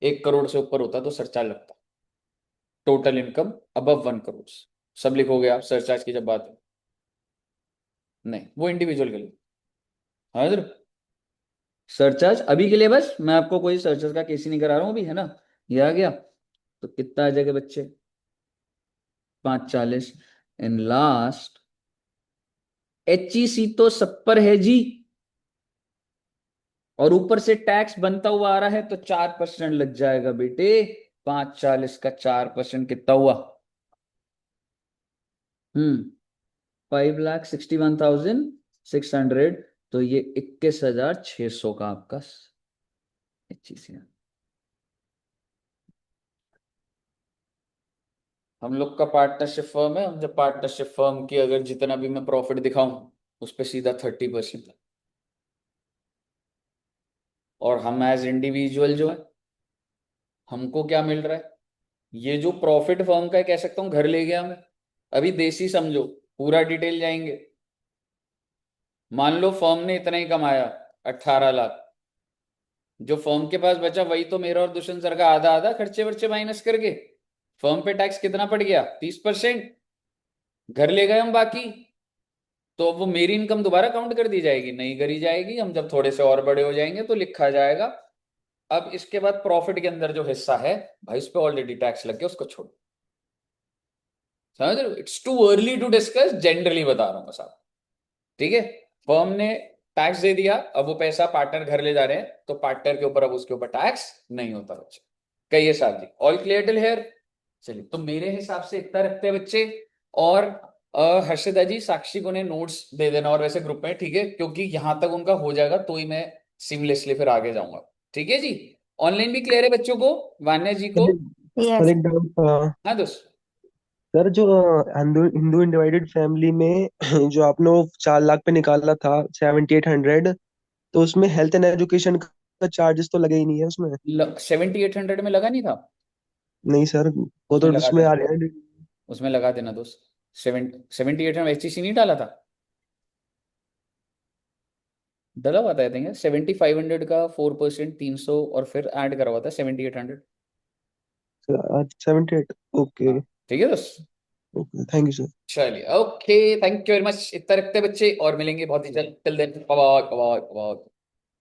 1 करोड़ से ऊपर होता तो सरचार्ज लगता। Total income above 1 crore. सब लिखोगे आप सरचार्ज की जब बात है? नहीं, वो इंडिविजुअल के लिए। हाँ सर, सरचार्ज अभी के लिए बस मैं आपको कोई सरचार्ज का केस ही नहीं करा रहा हूं अभी, है ना? ये आ गया तो कितना आ जाएगा बच्चे? 5,40। एंड लास्ट HEC तो सब पर है जी, और ऊपर से टैक्स बनता हुआ आ रहा है तो 4% लग जाएगा बेटे। 5,40 का 4% कितना हुआ? 5,61,600। तो ये 21,600 का आपका HEC। हम लोग का पार्टनरशिप फर्म है, हम जब पार्टनरशिप फर्म की अगर जितना भी मैं प्रॉफिट दिखाऊं उस पर सीधा 30%। और हम एज इंडिविजुअल जो है, हमको क्या मिल रहा है? ये जो प्रॉफिट फर्म का है, कह सकता हूँ घर ले गया मैं। अभी देसी समझो, पूरा डिटेल जाएंगे। मान लो फर्म ने इतना ही कमाया, 18 लाख। जो फर्म के पास बचा वही तो मेरा और दुष्यंत सर का आधा आधा, खर्चे वर्चे माइनस करके। फर्म पे टैक्स कितना पड़ गया? 30%। घर ले गए हम बाकी। तो वो मेरी इनकम दोबारा काउंट कर दी जाएगी? नहीं करी जाएगी। हम जब थोड़े से और बड़े हो जाएंगे तो लिखा जाएगा अब इसके बाद प्रॉफिट के अंदर जो हिस्सा है भाई, उस पर ऑलरेडी टैक्स लग गया, उसको छोड़। समझ रहे हो? It's too early to discuss, generally बता रहा हूँ साहब। ठीक है, फर्म ने टैक्स दे दिया, अब वो पैसा पार्टनर घर ले जा रहे हैं, तो पार्टनर के ऊपर अब उसके ऊपर टैक्स नहीं होता बच्चे। कहिए साहब जी, ऑल क्लियर टिल हेयर? चलिए, तो मेरे हिसाब से इतना रखते हैं बच्चे। और हर्षिता जी, साक्षी को ने नोट्स दे देना, और वैसे ग्रुप में, ठीक है, क्योंकि यहां तक उनका हो जाएगा तो ही मैं सिमलेसली फिर आगे जाऊंगा। ठीक है जी? ऑनलाइन भी क्लियर है बच्चों को, वान्या जी को? सर एक डाउट। हाँ दोस्त। सर जो हिंदू हिंदू अनडिवाइडेड फैमिली में जो आपने वो 4 लाख पे निकाला था 7800, तो उसमें हेल्थ एंड एजुकेशन का चार्जेस तो लगे ही नहीं है उसमें। 7800 में लगा नहीं था? नहीं सर, वो उसमें तो लगा उसमें देना, आ रहा है। उसमें लगा देना दोस्त। 78 में HTC नहीं डाला था? डला हुआ था आई थिंक 7500 का 4%, 300, और फिर ऐड करा हुआ था 7800। 78। ओके। हाँ, ठीक है दोस्त। Okay, thank you sir. चलिए, okay, thank you very much. इतना रखते हैं बच्चे, और मिलेंगे बहुत ही जल्द। Till then, bye bye bye bye.